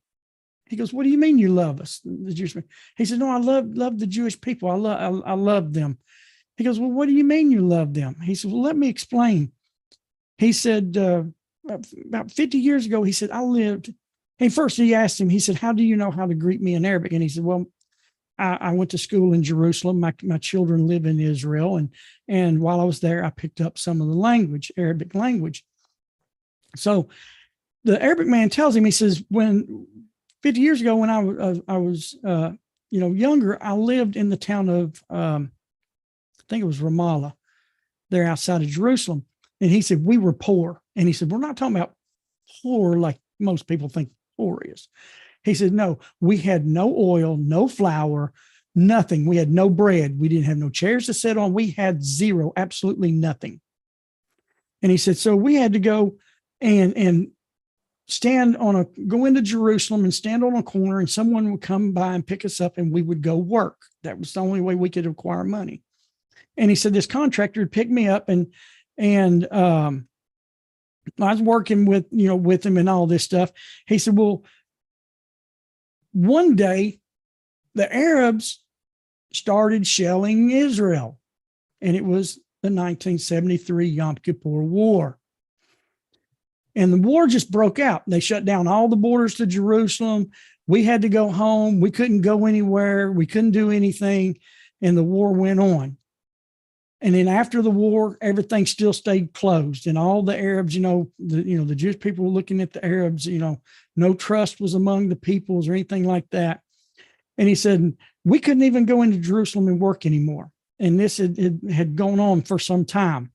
He goes, what do you mean you love us? The Jewish man. He said, no, I love the Jewish people. I love them. He goes, well, what do you mean you love them? He said, well, let me explain. He said, about 50 years ago, he said, I lived. And first he asked him, he said, how do you know how to greet me in Arabic? And he said, well, I went to school in Jerusalem. My children live in Israel. And while I was there, I picked up some of the language, Arabic language. So the Arabic man tells him, he says, when 50 years ago, when I was younger, I lived in the town of, I think it was Ramallah, there outside of Jerusalem. And he said, we were poor. And he said, we're not talking about poor like most people think poor is. He said, no, we had no oil, no flour, nothing. We had no bread. We didn't have no chairs to sit on. We had zero, absolutely nothing. And he said, so we had to go and go into Jerusalem and stand on a corner, and someone would come by and pick us up and we would go work. That was the only way we could acquire money. And he said, this contractor would pick me up and I was working with him and all this stuff. He said, well, one day the Arabs started shelling Israel, and it was the 1973 Yom Kippur War. And the war just broke out. They shut down all the borders to Jerusalem. We had to go home. We couldn't go anywhere. We couldn't do anything. And the war went on. And then after the war, everything still stayed closed. And all the Arabs, the Jewish people were looking at the Arabs, no trust was among the peoples or anything like that. And he said, we couldn't even go into Jerusalem and work anymore. And this had gone on for some time.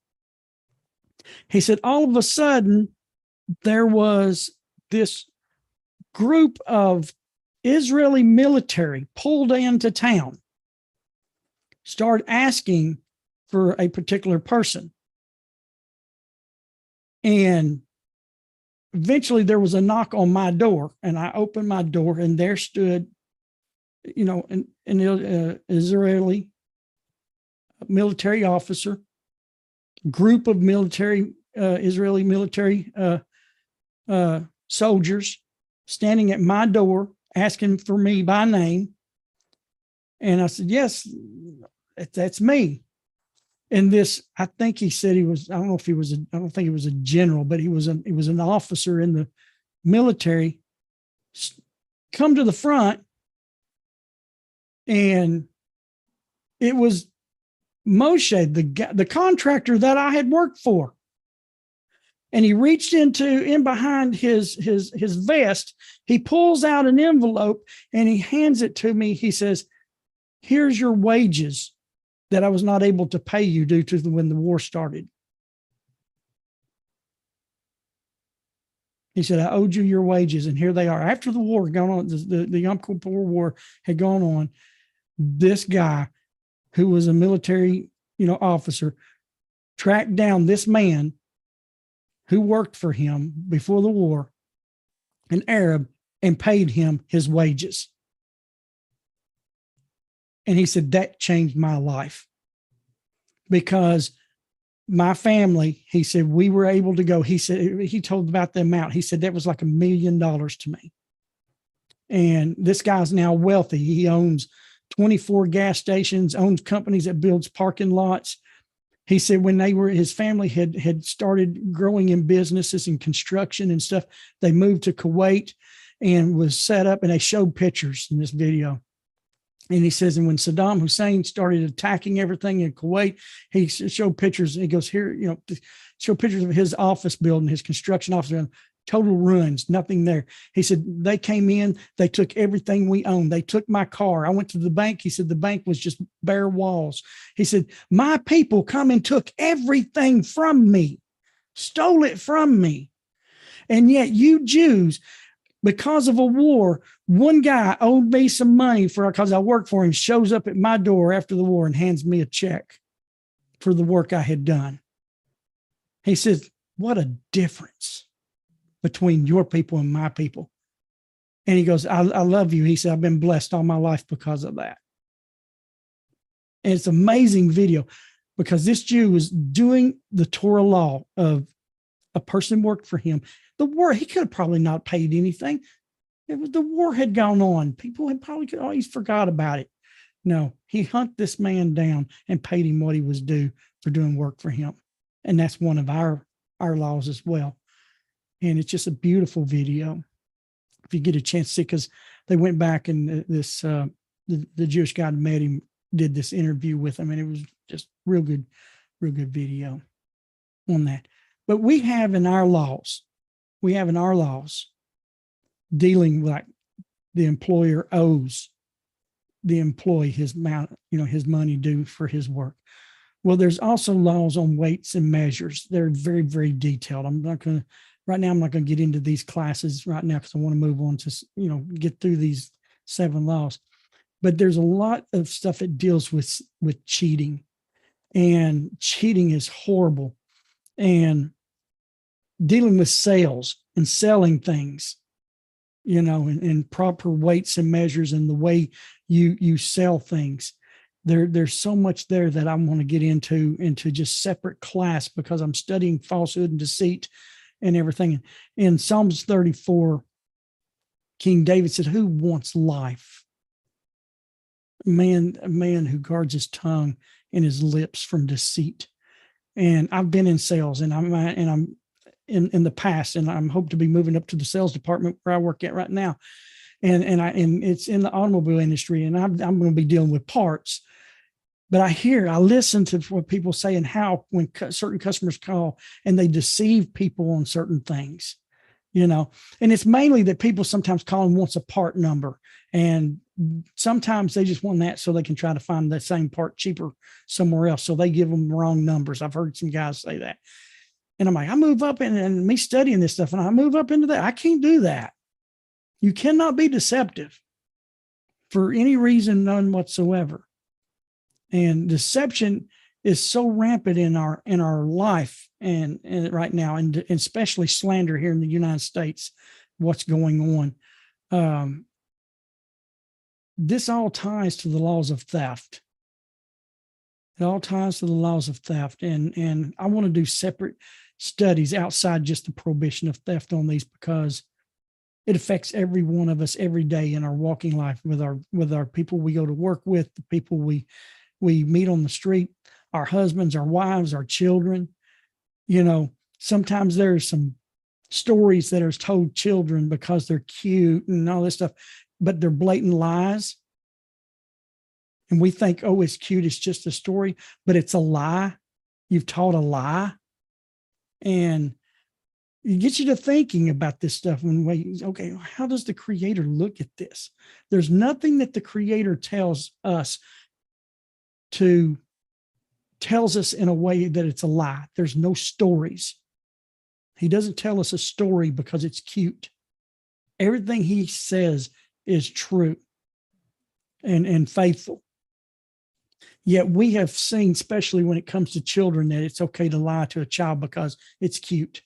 He said, all of a sudden, there was this group of Israeli military pulled into town, started asking for a particular person. And eventually there was a knock on my door, and I opened my door, and there stood, an Israeli military officer, group of Israeli military soldiers standing at my door asking for me by name. And I said, yes, that's me. And this, I think he said he was, I don't think he was a general, but he was an officer in the military, come to the front. And it was Moshe, the contractor that I had worked for. And he reached in behind his vest. He pulls out an envelope and he hands it to me. He says, here's your wages that I was not able to pay you due to when the war started. He said, I owed you your wages, and here they are. After the war had gone on, the Yom Kippur War had gone on, this guy who was a military, officer tracked down this man who worked for him before the war, an Arab, and paid him his wages. And he said, that changed my life, because my family, he said, we were able to go. He said, he told about the amount. He said, that was like $1 million to me. And this guy's now wealthy. He owns 24 gas stations, owns companies that builds parking lots. He said when his family had started growing in businesses and construction and stuff, they moved to Kuwait and was set up, and they showed pictures in this video. And he says, and when Saddam Hussein started attacking everything in Kuwait, he showed pictures. He goes, here, show pictures of his office building, his construction office. And total ruins, nothing there. He said, they came in, they took everything we owned. They took my car. I went to the bank. He said, the bank was just bare walls. He said, my people come and took everything from me, stole it from me. And yet you Jews, because of a war, one guy owed me some money because I worked for him, shows up at my door after the war and hands me a check for the work I had done. He says, what a difference between your people and my people. And he goes, I love you. He said, I've been blessed all my life because of that. And it's an amazing video because this Jew was doing the Torah law of a person worked for him. The war, he could have probably not paid anything. The war had gone on. People had probably always forgot about it. No, he hunted this man down and paid him what he was due for doing work for him. And that's one of our laws as well. And it's just a beautiful video. If you get a chance to see, because they went back and the Jewish guy that met him did this interview with him, and it was just real good video on that. But we have in our laws dealing with, like, the employer owes the employee his amount, his money due for his work. Well, there's also laws on weights and measures. They're very, very detailed. Right now, I'm not going to get into these classes right now because I want to move on to, get through these 7 laws. But there's a lot of stuff that deals with cheating, and cheating is horrible. And dealing with sales and selling things, and proper weights and measures and the way you sell things. There's so much there that I want to get into just separate class because I'm studying falsehood and deceit and everything. In Psalms 34, King David said, who wants life? A man who guards his tongue and his lips from deceit. And I've been in sales, and I'm in the past, and I'm hope to be moving up to the sales department where I work at right now. And it's in the automobile industry, and I'm going to be dealing with parts. But I listen to what people say and how when certain customers call and they deceive people on certain things, and it's mainly that people sometimes call and wants a part number, and sometimes they just want that so they can try to find that same part cheaper somewhere else. So they give them the wrong numbers. I've heard some guys say that. And I'm like, I move up and me studying this stuff, and I move up into that. I can't do that. You cannot be deceptive for any reason, none whatsoever. And deception is so rampant in our life and right now, and especially slander here in the United States, what's going on. This all ties to the laws of theft. It all ties to the laws of theft. And I want to do separate studies outside just the prohibition of theft on these, because it affects every one of us every day in our walking life with our people we go to work with, the people we meet on the street, our husbands, our wives, our children. Sometimes there's some stories that are told children because they're cute and all this stuff, but they're blatant lies. And we think, oh, it's cute, it's just a story, but it's a lie. You've taught a lie. And it gets you to thinking about this stuff. Okay, how does the Creator look at this? There's nothing that the Creator tells us in a way that it's a lie. There's no stories. He doesn't tell us a story because it's cute. Everything he says is true and faithful. Yet we have seen, especially when it comes to children, that it's okay to lie to a child because it's cute.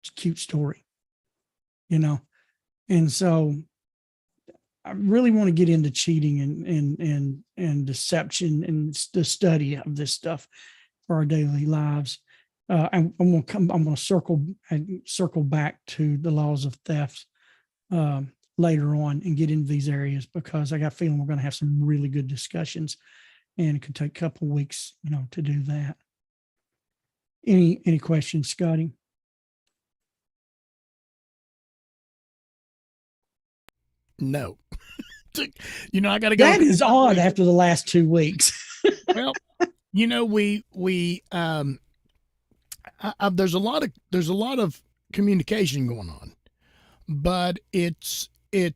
It's a cute story, And so I really want to get into cheating and deception and the study of this stuff for our daily lives. I'm going to circle back to the laws of theft later on and get into these areas, because I got a feeling we're going to have some really good discussions, and it could take a couple of weeks, to do that. Any questions, Scotty? No. I got to go. That is odd after the last 2 weeks. Well, there's a lot of communication going on, but it's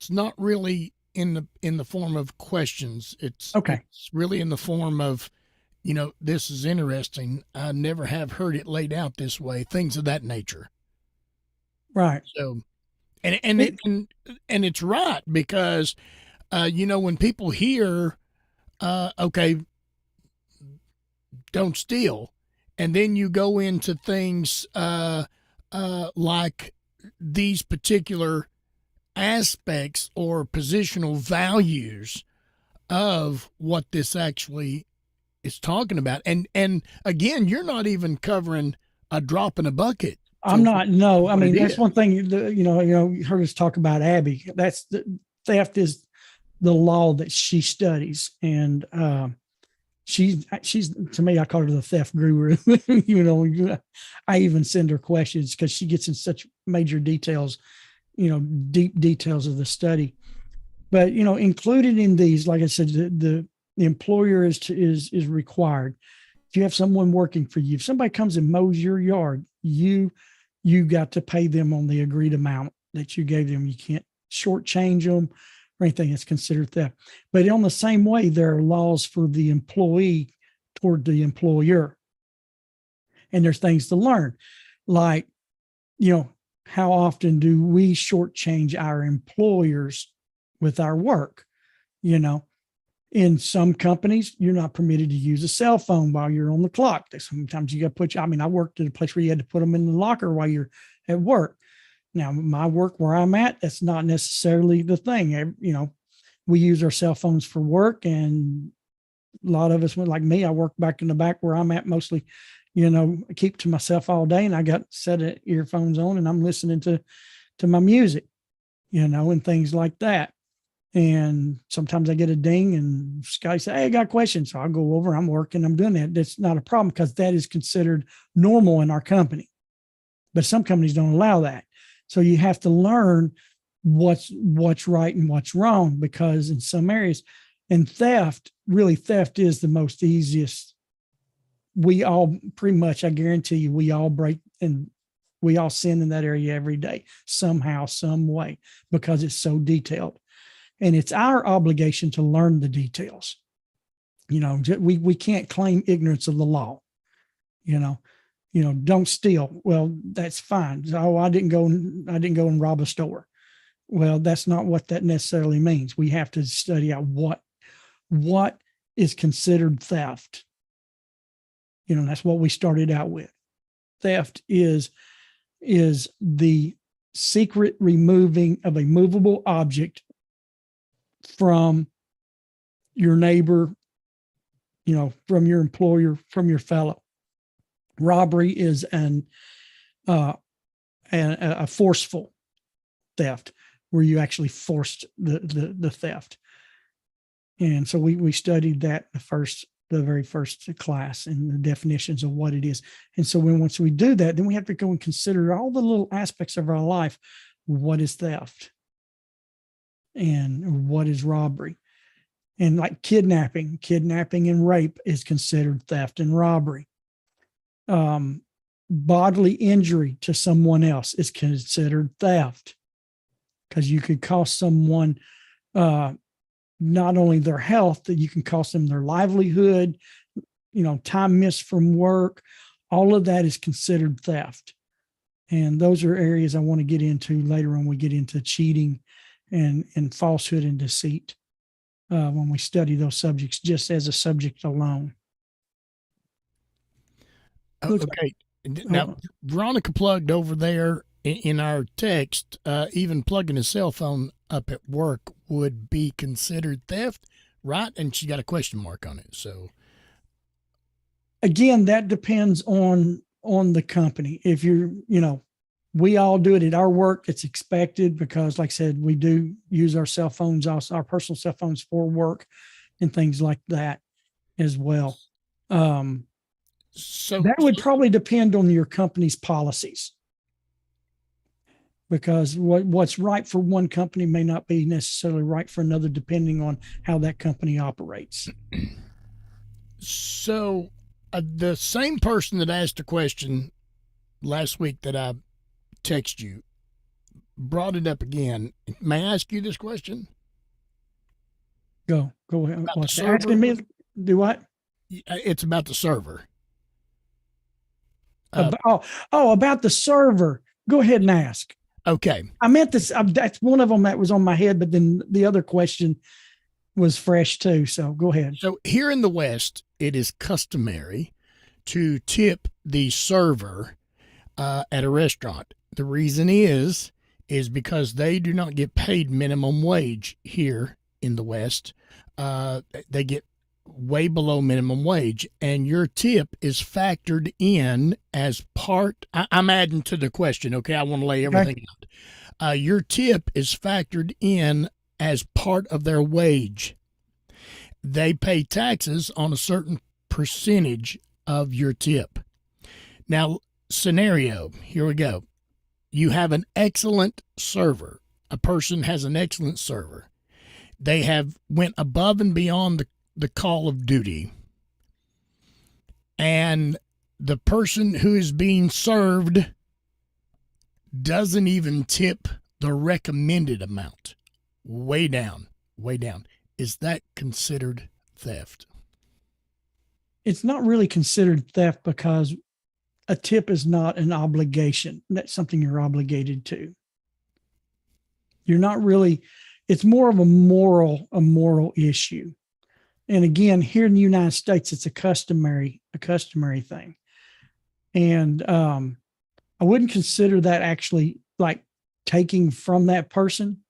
not really in the form of questions. Okay. It's really in the form of, this is interesting. I never have heard it laid out this way. Things of that nature. Right. So, and it's right because, when people hear, okay, don't steal, and then you go into things like these particular aspects or positional values of what this actually is talking about, and again, you're not even covering a drop in a bucket. I'm not. No, I what mean it that's is. one thing. You heard us talk about Abby. That's the theft is the law that she studies, and she's to me, I call her the theft guru. I even send her questions because she gets in such major details, deep details of the study. But included in these, like I said, the employer is required. If you have someone working for you, if somebody comes and mows your yard, you got to pay them on the agreed amount that you gave them. You can't shortchange them or anything. It's considered theft. But in the same way, there are laws for the employee toward the employer. And there's things to learn, like, how often do we shortchange our employers with our work? In some companies, you're not permitted to use a cell phone while you're on the clock. Sometimes you got to put, I worked at a place where you had to put them in the locker while you're at work. Now, my work where I'm at, that's not necessarily the thing. We use our cell phones for work, and a lot of us went like me. I work back in the back where I'm at mostly, I keep to myself all day, and I got set of earphones on and I'm listening to my music, and things like that. And sometimes I get a ding and Scotty say, "Hey, I got a question." So I'll go over, I'm working, I'm doing that. That's not a problem because that is considered normal in our company. But some companies don't allow that. So you have to learn what's right and what's wrong, because in some areas, and theft is the most easiest. We all pretty much, I guarantee you, we all break and we all sin in that area every day, somehow, some way, because it's so detailed. And it's our obligation to learn the details. We can't claim ignorance of the law. Don't steal. Well, that's fine. Oh, I didn't go and rob a store. Well, that's not what that necessarily means. We have to study out what is considered theft. That's what we started out with. Theft is the secret removing of a movable object from your neighbor, from your employer, from your fellow. Robbery is a forceful theft, where you actually forced the theft. And so we studied that the very first class, and the definitions of what it is. And so once we do that, then we have to go and consider all the little aspects of our life. What is theft? And what is robbery? And like kidnapping and rape is considered theft and robbery. Bodily injury to someone else is considered theft, because you could cost someone not only their health, that you can cost them their livelihood, time missed from work. All of that is considered theft. And those are areas I want to get into later when we get into cheating and falsehood and deceit, when we study those subjects just as a subject alone. Okay. Now, Veronica plugged over there in our text, even plugging a cell phone up at work would be considered theft, right? And she got a question mark on it. So again, that depends on the company. If we all do it at our work, it's expected, because like I said, we do use our cell phones, also our personal cell phones, for work and things like that as well. So that would probably depend on your company's policies, because what's right for one company may not be necessarily right for another, depending on how that company operates. So the same person that asked a question last week that I text you, brought it up again. May I ask you this question? Go ahead. About the What's that? server? Asking me do what? It's about the server. About the server. Go ahead and ask. Okay. I meant this. That's one of them that was on my head, but then the other question was fresh too. So go ahead. So here in the West, it is customary to tip the server at a restaurant. The reason is because they do not get paid minimum wage here in the West. They get way below minimum wage, and your tip is factored in as part. I'm adding to the question. Okay. I want to lay everything out. Your tip is factored in as part of their wage. They pay taxes on a certain percentage of your tip. Now, scenario, here we go. You have an excellent server. A person has an excellent server. They have went above and beyond the call of duty. And the person who is being served doesn't even tip the recommended amount. Way down, way down. Is that considered theft? It's not really considered theft because a tip is not an obligation. That's something you're obligated to. You're not really, it's more of a moral issue. And again, here in the United States, it's a customary thing. And I wouldn't consider that actually like taking from that person.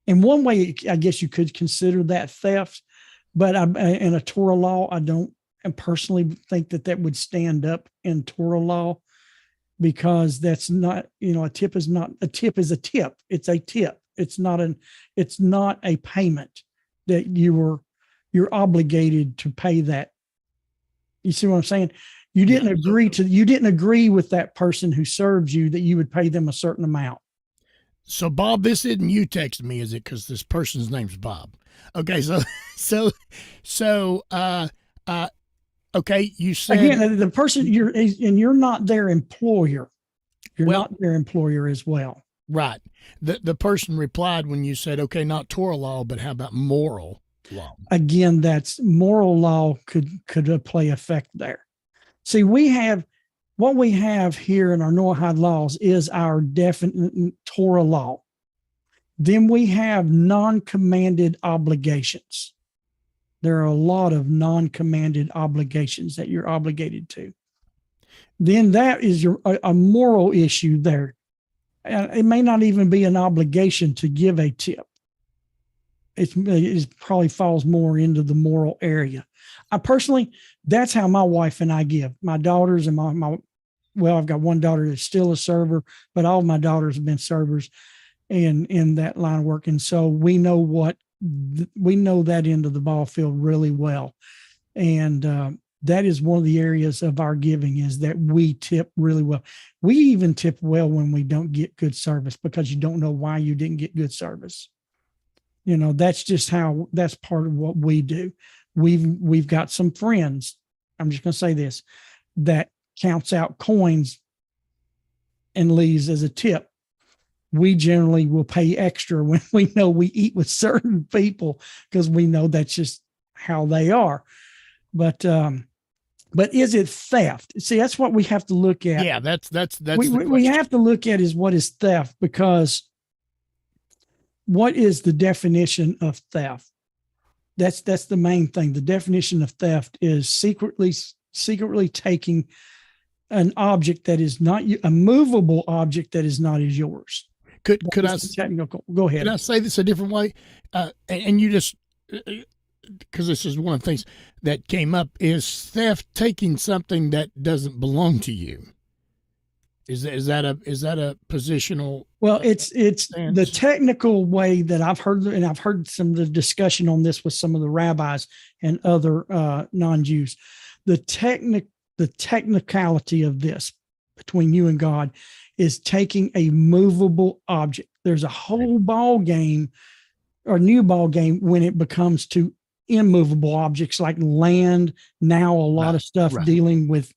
In one way, I guess you could consider that theft, but in a Torah law, I don't personally think that would stand up in Torah law, because that's not, a tip is a tip. It's a tip. It's not a payment that you're obligated to pay that. You see what I'm saying? You didn't agree with that person who served you that you would pay them a certain amount. So Bob, this isn't you texting me, is it? Because this person's name's Bob. Okay, okay, you said again the person you're not their employer. You're not their employer as well. Right. The person replied when you said, okay, not Torah law, but how about moral law? Again, that's moral law could play effect there. See, what we have here in our Noahide laws is our definite Torah law. Then we have non-commanded obligations. There are a lot of non-commanded obligations that you're obligated to. Then that is a moral issue there. It may not even be an obligation to give a tip. It probably falls more into the moral area. I personally, that's how my wife and I give. My daughters and I've got one daughter that's still a server, but all of my daughters have been servers in that line of work. And so we know that end of the ball field really well. And that is one of the areas of our giving, is that we tip really well. We even tip well when we don't get good service, because you don't know why you didn't get good service. That's just that's part of what we do. We've got some friends, I'm just going to say this, that counts out coins and leaves as a tip. We generally will pay extra when we know we eat with certain people, because we know that's just how they are. But is it theft? See, that's what we have to look at. Yeah, that's we have to look at is what is theft, because what is the definition of theft? That's the main thing. The definition of theft is secretly taking an object that is not a movable object that is not as yours. Could I technical? Go ahead. Can I say this a different way? And you just, because this is one of the things that came up, is theft taking something that doesn't belong to you. Is that a positional? Well, it's stance? The technical way that I've heard, and I've heard some of the discussion on this with some of the rabbis and other non-Jews. The technicality of this between you and God is taking a movable object. There's a whole ball game or new ball game when it becomes to immovable objects like land. Now, a lot of stuff dealing with,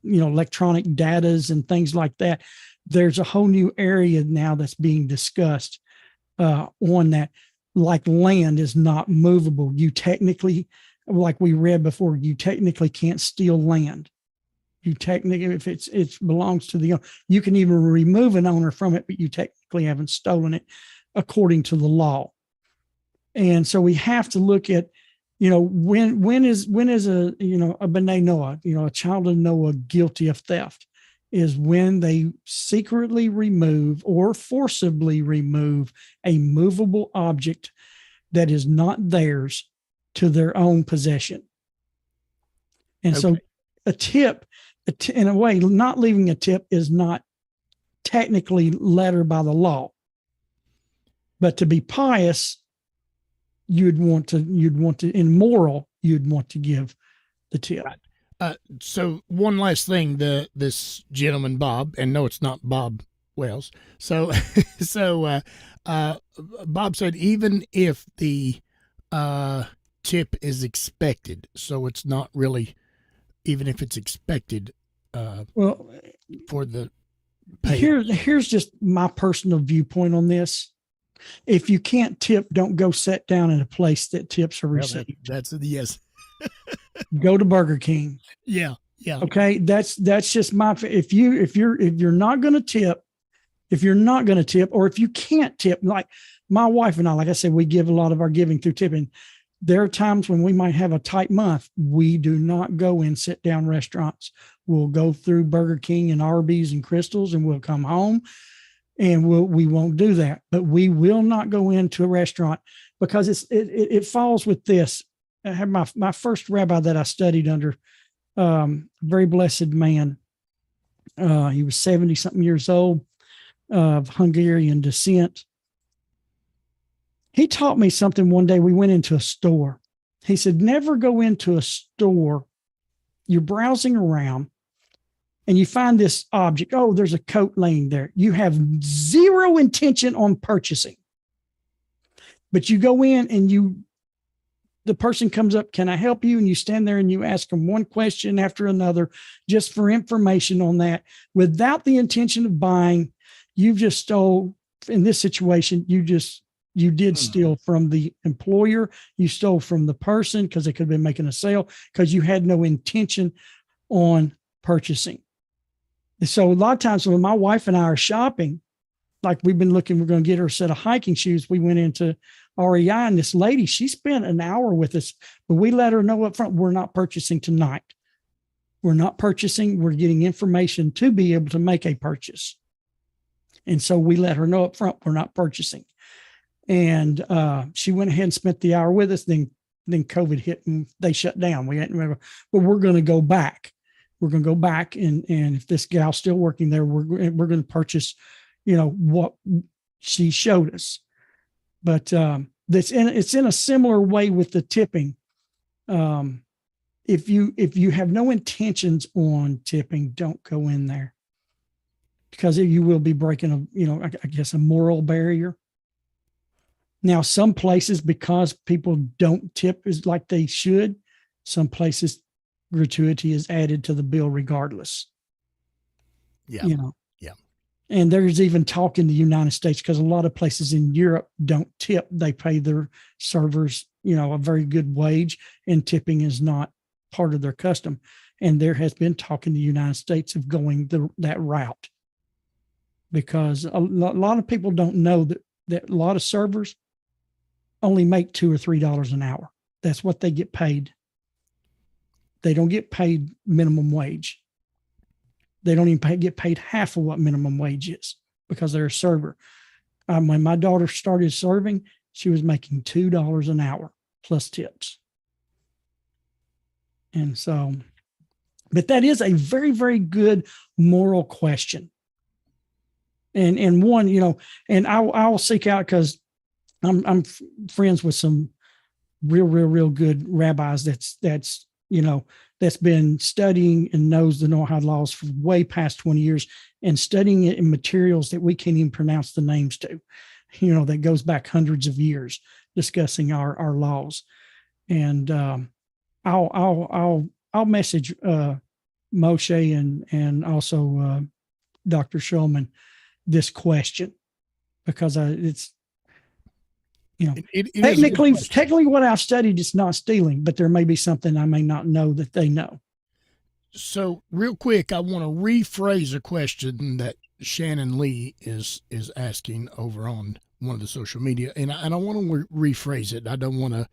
electronic datas and things like that. there's a whole new area now that's being discussed on that. Like land is not movable. You technically, like we read before, you technically can't steal land. You technically, if it belongs to the owner, you can even remove an owner from it, but you technically haven't stolen it according to the law. And so we have to look at, when is a B'nai Noah, a child of Noah guilty of theft, is when they secretly remove or forcibly remove a movable object that is not theirs to their own possession. And so a tip, in a way, not leaving a tip is not technically lettered by the law. But to be pious, you'd want to, in moral, you'd want to give the tip. Right. So one last thing, this gentleman, Bob, and no, it's not Bob Wells. So Bob said, even if the tip is expected, so it's not really, even if it's expected, well, for the pay. Here's just my personal viewpoint on this. If you can't tip, don't go sit down in a place that tips are received. That's yes. Go to Burger King. Yeah. Okay. That's just my, if you're not going to tip, or if you can't tip, like my wife and I, like I said, we give a lot of our giving through tipping. There are times when we might have a tight month. We do not go in sit down restaurants. We'll go through Burger King and Arby's and Crystals, and we'll come home, and we won't do that. But we will not go into a restaurant, because it falls with this. I had my first rabbi that I studied under, very blessed man. He was 70 something years old, of Hungarian descent. He taught me something one day. We went into a store. He said, never go into a store. You're browsing around and you find this object. Oh, there's a coat laying there. You have zero intention on purchasing, but you go in and the person comes up, can I help you? And you stand there and you ask them one question after another, just for information on that, without the intention of buying. You've just stole. In this situation, you did steal from the employer. You stole from the person because they could have been making a sale, because you had no intention on purchasing. So a lot of times when my wife and I are shopping, like we're going to get her a set of hiking shoes. We went into REI, and this lady, she spent an hour with us, but we let her know up front, we're not purchasing tonight. We're not purchasing. We're getting information to be able to make a purchase. And so we let her know up front, we're not purchasing. And she went ahead and spent the hour with us. Then COVID hit and they shut down. We hadn't remember, but we're going to go back. We're going to go back, and if this gal's still working there, we're going to purchase, what she showed us. But it's in a similar way with the tipping. If you have no intentions on tipping, don't go in there, because you will be breaking a moral barrier. Now, some places, because people don't tip as like they should, some places gratuity is added to the bill regardless. Yeah. Yeah. And there's even talk in the United States, because a lot of places in Europe don't tip. They pay their servers, a very good wage, and tipping is not part of their custom. And there has been talk in the United States of going that route, because a lot of people don't know that a lot of servers only make $2 or $3 an hour. That's what they get paid. They don't get paid minimum wage. They don't even get paid half of what minimum wage is, because they're a server. When my daughter started serving, she was making $2 an hour plus tips. And so, but that is a very, very good moral question. And one, and I will seek out, because I'm friends with some real good rabbis that's been studying and knows the Noahide laws for way past 20 years, and studying it in materials that we can't even pronounce the names to, that goes back hundreds of years, discussing our laws. And I'll message Moshe and also Dr. Shulman this question, because it's, It is a good question. technically what I've studied is not stealing, but there may be something I may not know that they know. So real quick, I want to rephrase a question that Shannon Lee is asking over on one of the social media, and I want to rephrase it. I don't want to,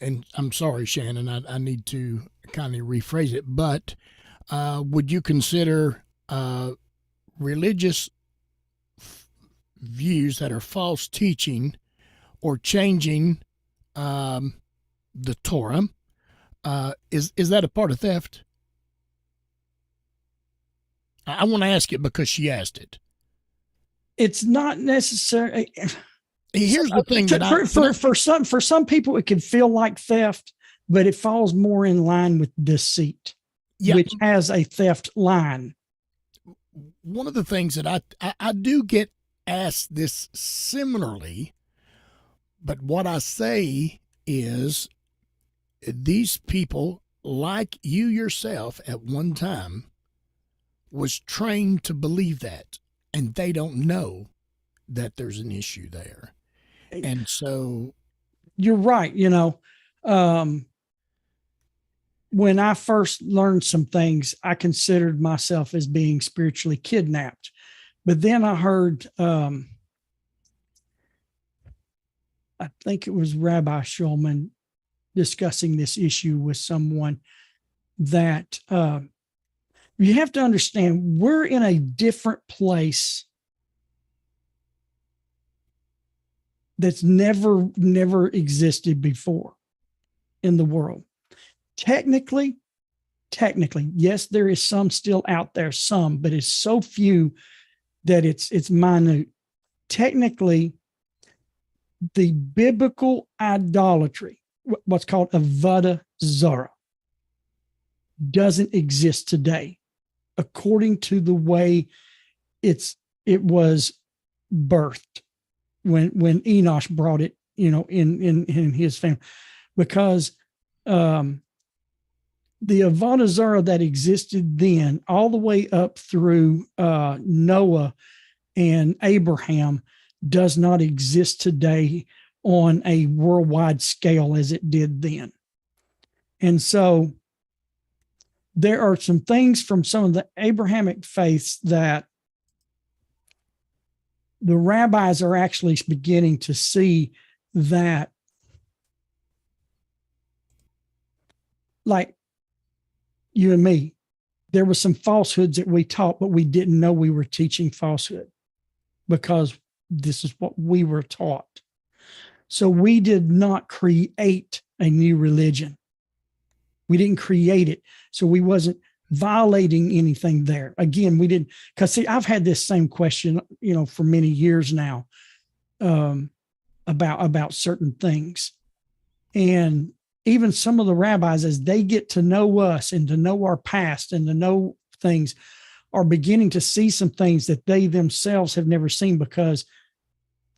and I'm sorry, Shannon, I need to kind of rephrase it, but would you consider religious views that are false teaching or changing the Torah? Is that a part of theft? I want to ask it because she asked it. It's not necessary. Here's the thing that for some people it can feel like theft, but it falls more in line with deceit, which has a theft line. One of the things that I do get asked this similarly, but what I say is these people, like you yourself at one time, was trained to believe that, and they don't know that there's an issue there. And so you're right. When I first learned some things, I considered myself as being spiritually kidnapped. But then I heard, I think it was Rabbi Shulman discussing this issue with someone, that you have to understand we're in a different place that's never existed before in the world. Technically, yes, there is some still out there, but it's so few that it's minute. Technically, the biblical idolatry, what's called avodah zarah, doesn't exist today, according to the way it was birthed when Enosh brought it, in his family, because the avodah zarah that existed then, all the way up through Noah and Abraham, does not exist today on a worldwide scale as it did then. And so there are some things from some of the Abrahamic faiths that the rabbis are actually beginning to see that, like you and me, there were some falsehoods that we taught, but we didn't know we were teaching falsehood because this is what we were taught. So we did not create a new religion. We didn't create it. So we wasn't violating anything there. Again, we didn't, because see, I've had this same question, for many years now, about certain things. And even some of the rabbis, as they get to know us and to know our past and to know things, are beginning to see some things that they themselves have never seen, because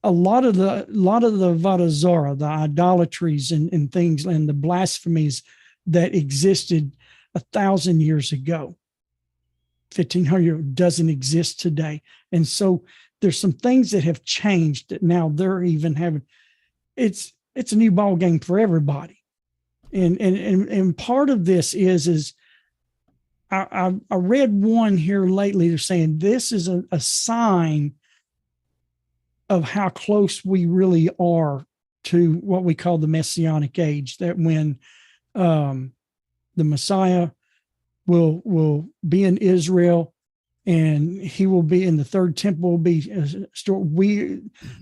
a lot of the avodah zarah, the idolatries and things and the blasphemies that existed 1,000 years ago, 1,500 years ago, doesn't exist today. And so there's some things that have changed that now they're even having, it's a new ball game for everybody. And part of this is I read one here lately. They're saying this is a sign of how close we really are to what we call the Messianic age, that when the Messiah will be in Israel and he will be in the third temple, will be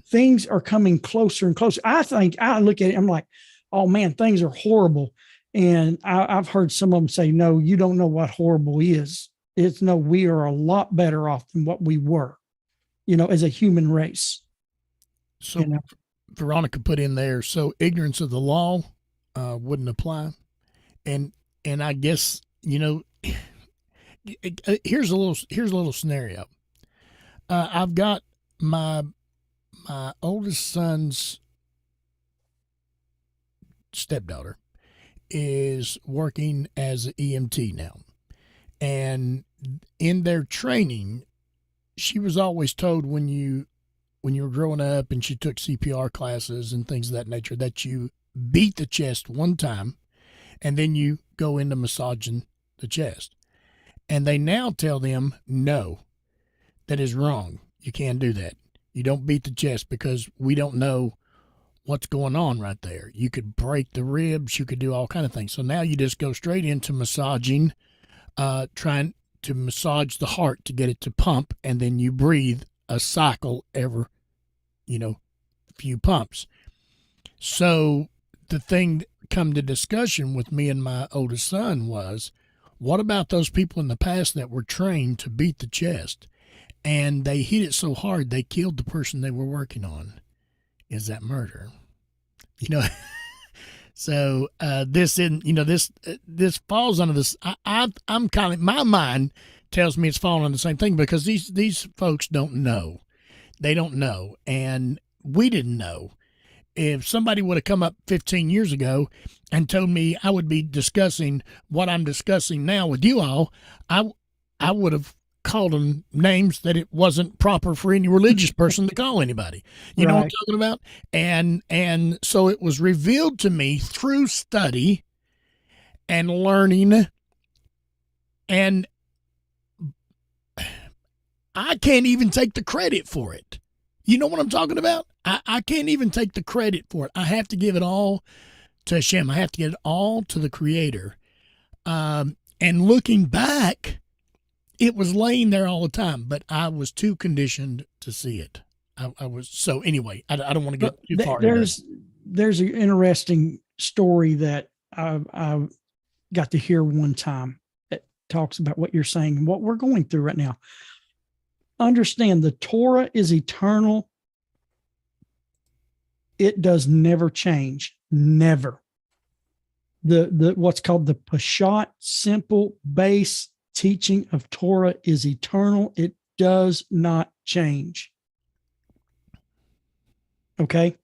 things are coming closer and closer. I look at it, I'm like, oh man, things are horrible. And I've heard some of them say, no, you don't know what horrible is. We are a lot better off than what we were, as a human race. So Veronica put in there, so ignorance of the law wouldn't apply. And I guess, here's a little scenario. I've got my oldest son's stepdaughter is working as an EMT now. And in their training, she was always told when you were growing up and she took CPR classes and things of that nature that you beat the chest one time and then you go into massaging the chest. And they now tell them, no, that is wrong. You can't do that. You don't beat the chest because we don't know what's going on right there. You could break the ribs. You could do all kind of things. So now you just go straight into massaging, trying to massage the heart to get it to pump, and then you breathe a cycle every, few pumps. So the thing that come to discussion with me and my oldest son was, what about those people in the past that were trained to beat the chest and they hit it so hard they killed the person they were working on? Is that murder? So this isn't, this falls under this. I'm kind of, my mind tells me it's falling on the same thing because these folks don't know. They don't know. And we didn't know. If somebody would have come up 15 years ago and told me I would be discussing what I'm discussing now with you all, I would have called them names that it wasn't proper for any religious person to call anybody. You know what I'm talking about? And so it was revealed to me through study and learning, and I can't even take the credit for it. You know what I'm talking about? I can't even take the credit for it. I have to give it all to Hashem. I have to give it all to the Creator. And looking back, it was laying there all the time, but I was too conditioned to see it. I was, so anyway, I don't want to get too far. There's an interesting story that I got to hear one time that talks about what you're saying and what we're going through right now. Understand, the Torah is eternal. It does never change. Never. The what's called the Peshat, simple base teaching of Torah is eternal. It does not change. Okay?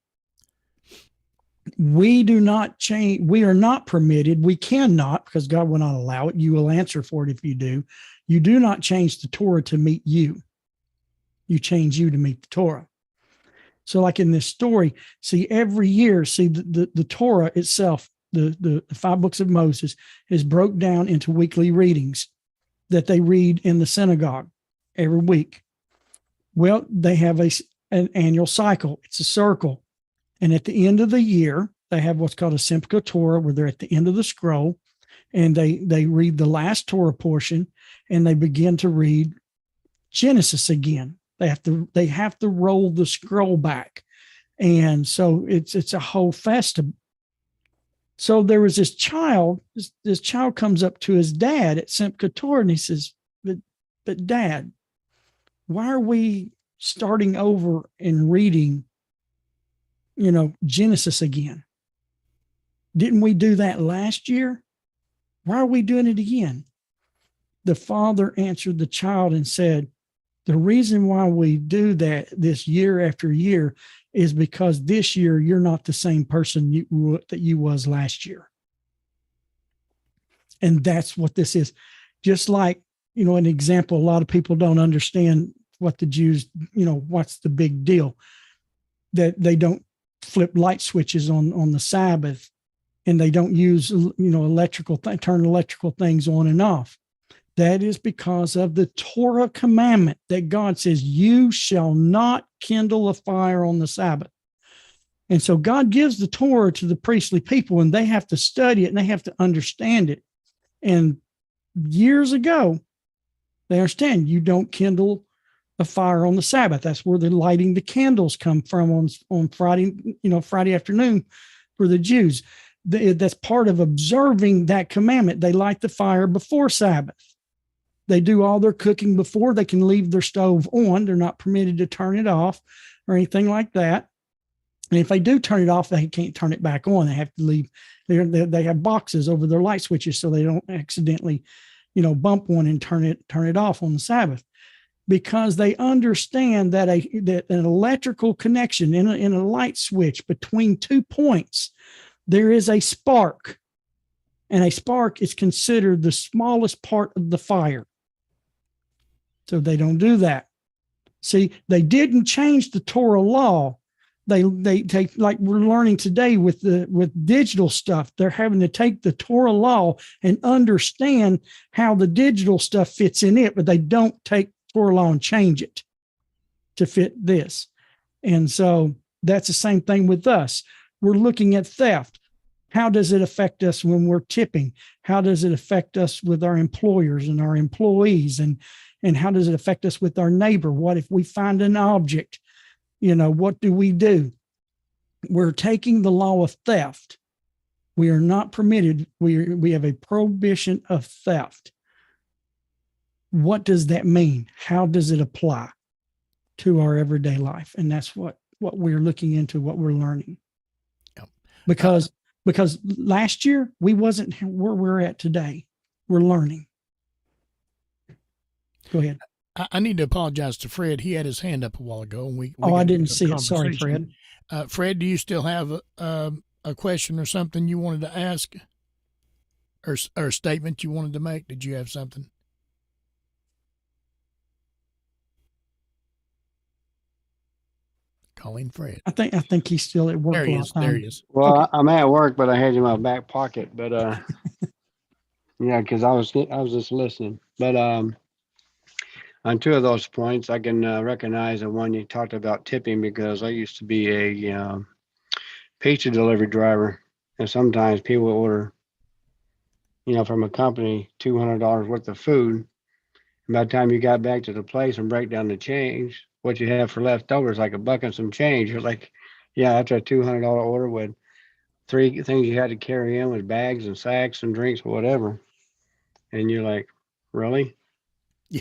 We do not change. We are not permitted. We cannot, because God will not allow it. You will answer for it if you do. You do not change the Torah to meet you. You change you to meet the Torah. So like in this story, see, every year, see the Torah itself, the 5 books of Moses is broke down into weekly readings that they read in the synagogue every week. Well, they have an annual cycle. It's a circle. And at the end of the year, they have what's called a Simcha Torah, where they're at the end of the scroll, and they read the last Torah portion, and they begin to read Genesis again. They have to roll the scroll back. And so it's a whole festival. So there was this child comes up to his dad at Simcha Torah, and he says, but Dad, why are we starting over and reading, Genesis again? Didn't we do that last year? Why are we doing it again? The father answered the child and said, the reason why we do that this year after year is because this year you're not the same person that you was last year. And that's what this is. Just like, an example, a lot of people don't understand what the Jews, what's the big deal, that they don't flip light switches on the Sabbath, and they don't use, turn electrical things on and off. That is because of the Torah commandment that God says, you shall not kindle a fire on the Sabbath. And so God gives the Torah to the priestly people, and they have to study it and they have to understand it. And years ago, they understand you don't kindle a fire on the Sabbath. That's where the lighting the candles come from on Friday, Friday afternoon for the Jews. That's part of observing that commandment. They light the fire before Sabbath. They do all their cooking before they can leave their stove on. They're not permitted to turn it off or anything like that. And if they do turn it off, they can't turn it back on. They have to leave. They have boxes over their light switches so they don't accidentally, bump one and turn it off on the Sabbath, because they understand that an electrical connection in a light switch between 2 points, there is a spark, and a spark is considered the smallest part of the fire. So they don't do that. See, they didn't change the Torah law. They like we're learning today with digital stuff. They're having to take the Torah law and understand how the digital stuff fits in it, but they don't take Torah law and change it to fit this. And so that's the same thing with us. We're looking at theft. How does it affect us when we're tipping? How does it affect us with our employers and our employees? And how does it affect us with our neighbor? What if we find an object? What do we do? We're taking the law of theft. We are not permitted. We have a prohibition of theft. What does that mean? How does it apply to our everyday life? And that's what we're looking into, what we're learning. Yep. Because last year we wasn't where we're at today. We're learning. Go ahead. I need to apologize to Fred. He had his hand up a while ago, and we I got didn't into a see it. Sorry, conversation. Fred. Fred, do you still have a question or something you wanted to ask, or a statement you wanted to make? Did you have something? Calling Fred. I think he's still at work. There he is. There he is. Well, Okay. I'm at work, but I had you in my back pocket. But yeah, because I was just listening. But on two of those points, I can recognize the one you talked about tipping, because I used to be a pizza delivery driver, and sometimes people would order, from a company, $200 worth of food. And by the time you got back to the place and break down the change, what you have for leftovers, like a buck and some change. You're like, yeah, after a $200 order with 3 things you had to carry in with bags and sacks and drinks or whatever. And you're like, really? Yeah.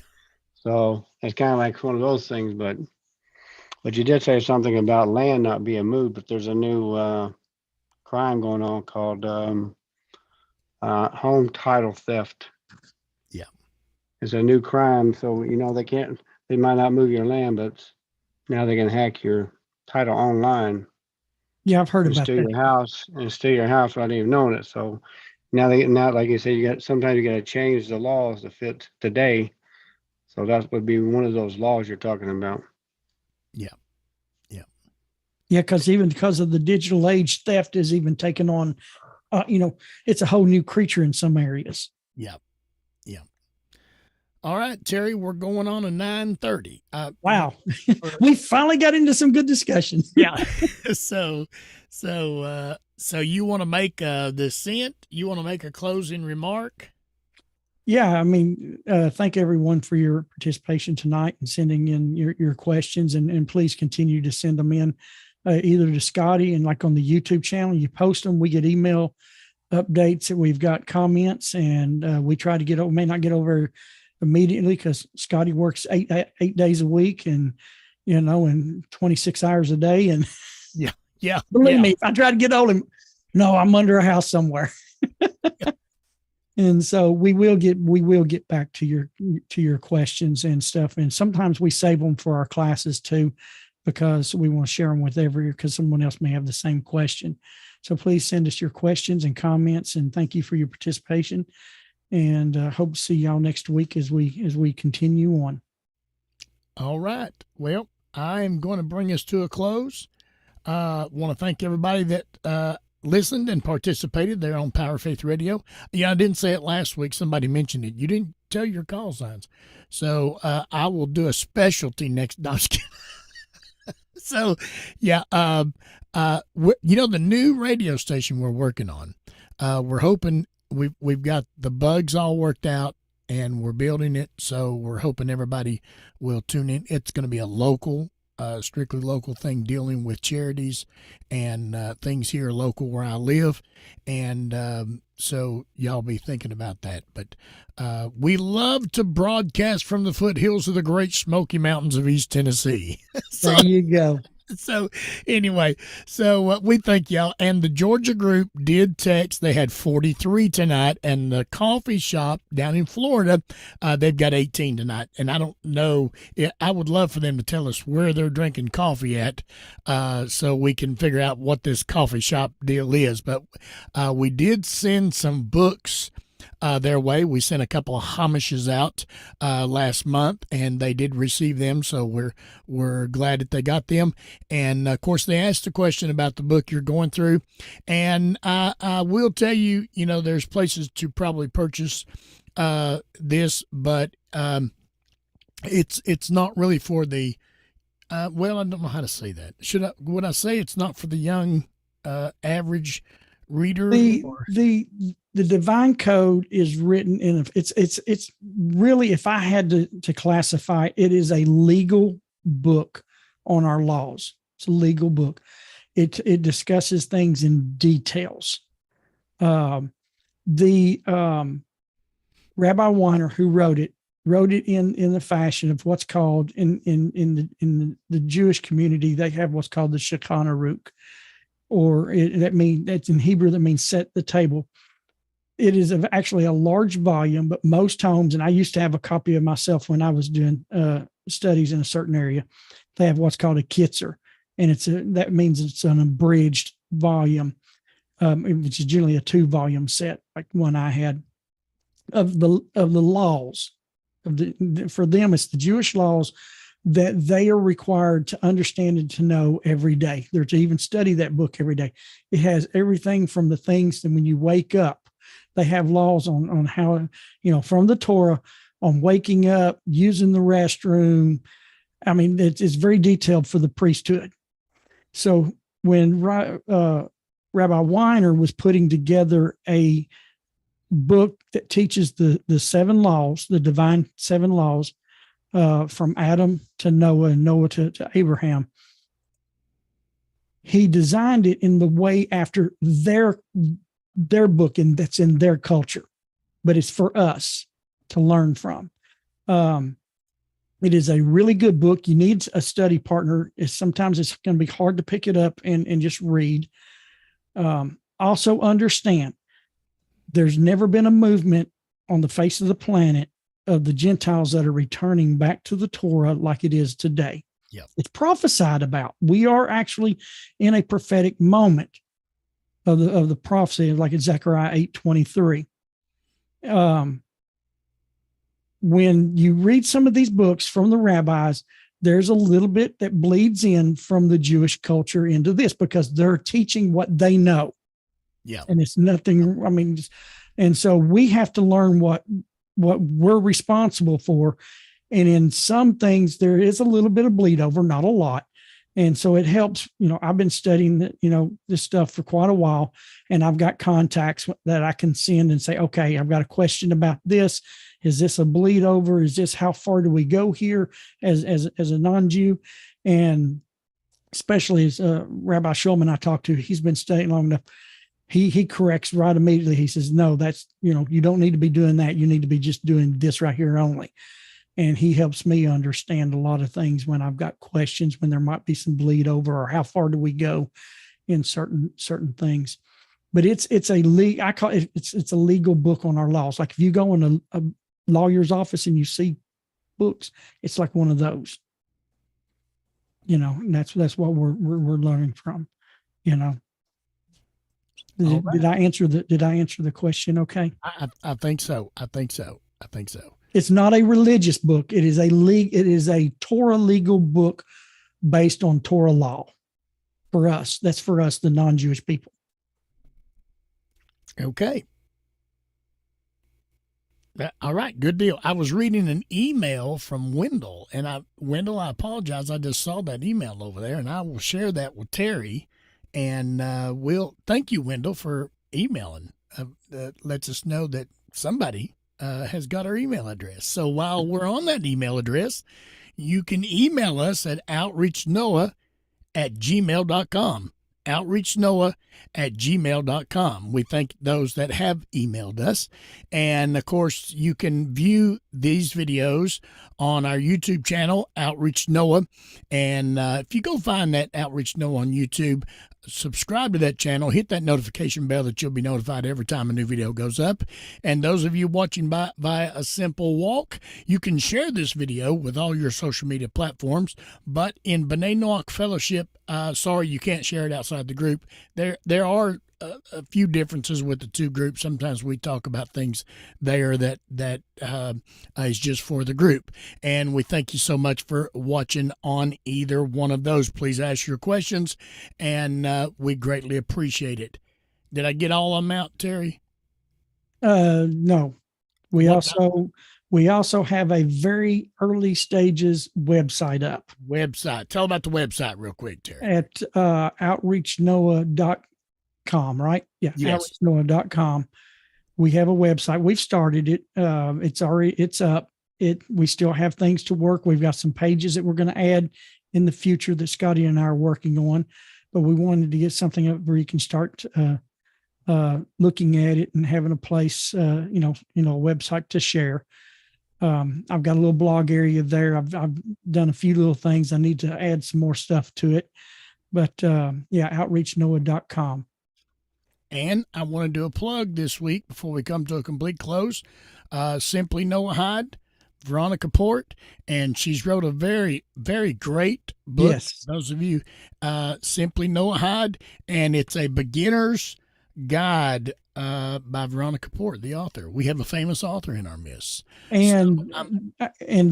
So it's kind of like one of those things, but you did say something about land not being moved, but there's a new crime going on called home title theft. Yeah. It's a new crime. So, they might not move your land, but now they can hack your title online. Yeah, I've heard and about steal that. your house without even knowing it. So now like you said, sometimes you got to change the laws to fit today. So that would be one of those laws you're talking about. Yeah. Yeah, because of the digital age, theft is even taken on. It's a whole new creature in some areas. Yeah. All right, Terry, we're going on at 9:30. Wow, we finally got into some good discussion. Yeah. So you want to make a dissent? You want to make a closing remark? Yeah, I mean, thank everyone for your participation tonight and sending in your questions, and please continue to send them in either to Scotty, and like on the YouTube channel, you post them, we get email updates that we've got comments, and we try to get over, may not get over immediately because Scotty works eight days a week and, and 26 hours a day. And Yeah. believe me, if I try to get hold of him, no, I'm under a house somewhere. And so we will get back to your questions and stuff. And sometimes we save them for our classes too, because we want to share them with because someone else may have the same question. So please send us your questions and comments, and thank you for your participation. And hope to see y'all next week as we continue on. All right. Well, I'm going to bring us to a close. Want to thank everybody that listened and participated there on Power Faith Radio. Yeah, I didn't say it last week. Somebody mentioned it. You didn't tell your call signs. So I will do a specialty next. No, I'm just kidding. So, yeah, the new radio station we're working on, we're hoping we've got the bugs all worked out, and we're building it. So we're hoping everybody will tune in. It's going to be a local, strictly local thing, dealing with charities and things here local where I live. And so y'all be thinking about that. But we love to broadcast from the foothills of the Great Smoky Mountains of East Tennessee. So, There you go. So anyway, we thank y'all. And the Georgia group did text. They had 43 tonight, and the coffee shop down in Florida, they've got 18 tonight. And I don't know. I would love for them to tell us where they're drinking coffee at, so we can figure out what this coffee shop deal is. But we did send some books their way. We sent a couple of homishes out last month, and they did receive them, so we're glad that they got them. And of course, they asked a question about the book you're going through, and I will tell you, there's places to probably purchase this, but it's not really for the well, I don't know how to say that. Would I say it's not for the young average reader? The divine code is written in it's really, if I had to classify, it is a legal book on our laws. It's a legal book. It discusses things in details. The Rabbi Weiner, who wrote it in the fashion of what's called in the Jewish community, they have what's called the Shulchan Aruch, or that's in Hebrew, that means set the table. It is actually a large volume, but most homes, and I used to have a copy of myself when I was doing studies in a certain area, they have what's called a kitzer, and that means it's an abridged volume, which is generally a 2-volume set, like one I had, of the laws. For them, it's the Jewish laws that they are required to understand and to know every day. They're to even study that book every day. It has everything from the things that when you wake up, they have laws on how, from the Torah, on waking up, using the restroom. I mean, it's very detailed for the priesthood. So when Rabbi Weiner was putting together a book that teaches the 7 laws, the divine 7 laws, from Adam to Noah and Noah to Abraham, he designed it in the way after their book, and that's in their culture, but it's for us to learn from. It is a really good book. You need a study partner. Sometimes it's going to be hard to pick it up and just read. Also understand, there's never been a movement on the face of the planet of the Gentiles that are returning back to the Torah like it is today. Yeah, it's prophesied about. We are actually in a prophetic moment of the prophecy, like in Zechariah 8:23. When you read some of these books from the rabbis, there's a little bit that bleeds in from the Jewish culture into this, because they're teaching what they know. Yeah. And it's nothing, and so we have to learn what we're responsible for. And in some things, there is a little bit of bleed over, not a lot. And so it helps, I've been studying, this stuff for quite a while, and I've got contacts that I can send and say, okay, I've got a question about this. Is this a bleed over? Is this, how far do we go here as a non-Jew? And especially as Rabbi Shulman I talked to, he's been studying long enough. He corrects right immediately. He says, no, that's, you don't need to be doing that. You need to be just doing this right here only. And he helps me understand a lot of things when I've got questions, when there might be some bleed over, or how far do we go in certain things. But it's a legal book on our laws. Like if you go in a lawyer's office and you see books, it's like one of those. And that's what we're learning from. Did I answer the question okay? I think so. It's not a religious book. It is a Torah legal book based on Torah law. For us, that's for us, the non-Jewish people. Okay. All right, good deal. I was reading an email from Wendell, and Wendell, I apologize. I just saw that email over there, and I will share that with Terry. And thank you, Wendell, for emailing. That lets us know that somebody has got our email address. So while we're on that email address, you can email us at outreachnoah@gmail.com. outreachnoah@gmail.com. We thank those that have emailed us. And of course, you can view these videos on our YouTube channel, Outreach Noah. And if you go find that Outreach Noah on YouTube, subscribe to that channel, hit that notification bell that you'll be notified every time a new video goes up. And those of you watching via a simple walk, you can share this video with all your social media platforms. But in B'nai Noach Fellowship, sorry, you can't share it outside outside the group. There are a few differences with the two groups. Sometimes we talk about things there that is just for the group. And we thank you so much for watching on either one of those. Please ask your questions, and we greatly appreciate it. Did I get all of them out, Terry? No. We What also have a very early stages website up Website. Tell about the website real quick, Terry. at outreachnoah.com, right? Yeah, Yes. outreachnoah.com. We have a website. We've started it. It's up. We still have things to work. We've got some pages that we're going to add in the future that Scotty and I are working on, but we wanted to get something up where you can start looking at it and having a place, a website to share. I've got a little blog area there. I've done a few little things. I need to add some more stuff to it, but outreachnoah.com. And I want to do a plug this week before we come to a complete close. Simply Noah Hyde, Veronica Port, and she's wrote a very, very great book. Yes. Those of you, Simply Noah Hyde, and it's a beginner's guide by Veronica Port, the author. We have a famous author in our midst. And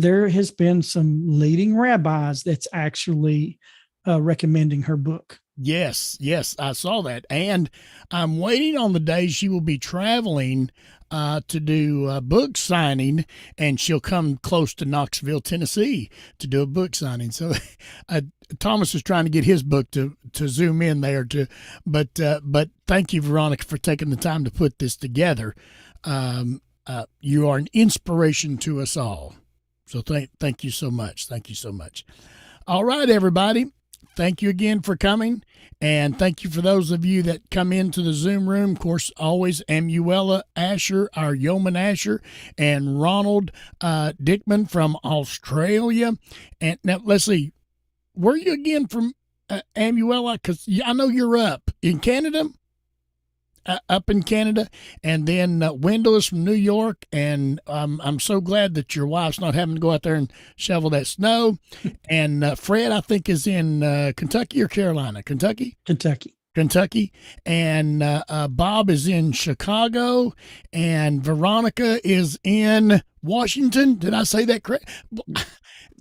there has been some leading rabbis that's actually recommending her book. Yes, I saw that. And I'm waiting on the day she will be traveling to do a book signing, and she'll come close to Knoxville, Tennessee to do a book signing. So Thomas is trying to get his book to zoom in there but thank you, Veronica, for taking the time to put this together. You are an inspiration to us all. So thank you so much. Thank you so much. All right, everybody. Thank you again for coming, and thank you for those of you that come into the Zoom room. Of course, always Amuela Asher, our Yeoman Asher, and Ronald Dickman from Australia. And now, let's see, where are you again from, Amuela? Because I know you're up in Canada. Up in Canada, and then Wendell is from New York, and I'm so glad that your wife's not having to go out there and shovel that snow. And Fred, I think, is in Kentucky or Carolina? Kentucky, and Bob is in Chicago, and Veronica is in Washington. Did I say that correct?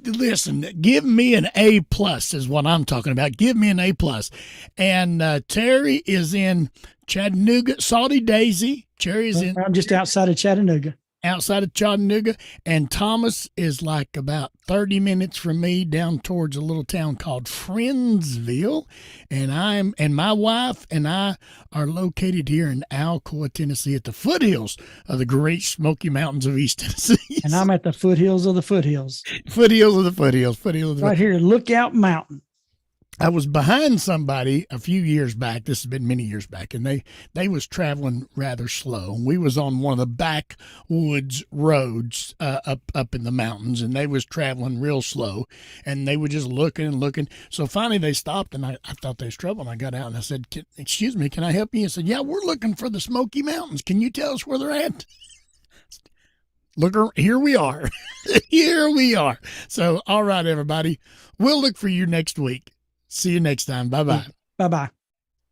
Listen, give me an A+ is what I'm talking about. Give me an A+. And Terry is in Chattanooga. Salty Daisy. Terry's in. I'm just outside of Chattanooga. And Thomas is like about 30 minutes from me down towards a little town called Friendsville. And my wife and I are located here in Alcoa, Tennessee, at the foothills of the Great Smoky Mountains of East Tennessee. And I'm at the foothills of the foothills. Right here, Lookout Mountain. I was behind somebody a few years back. This has been many years back, and they was traveling rather slow. We was on one of the backwoods roads up in the mountains, and they was traveling real slow, and they were just looking and looking. So finally they stopped, and I thought there was trouble, and I got out and I said, "Excuse me, can I help you?" He said, "Yeah, we're looking for the Smoky Mountains. Can you tell us where they're at?" Look, here we are. Here we are. So, all right, everybody, we'll look for you next week. See you next time. Bye-bye. Bye-bye.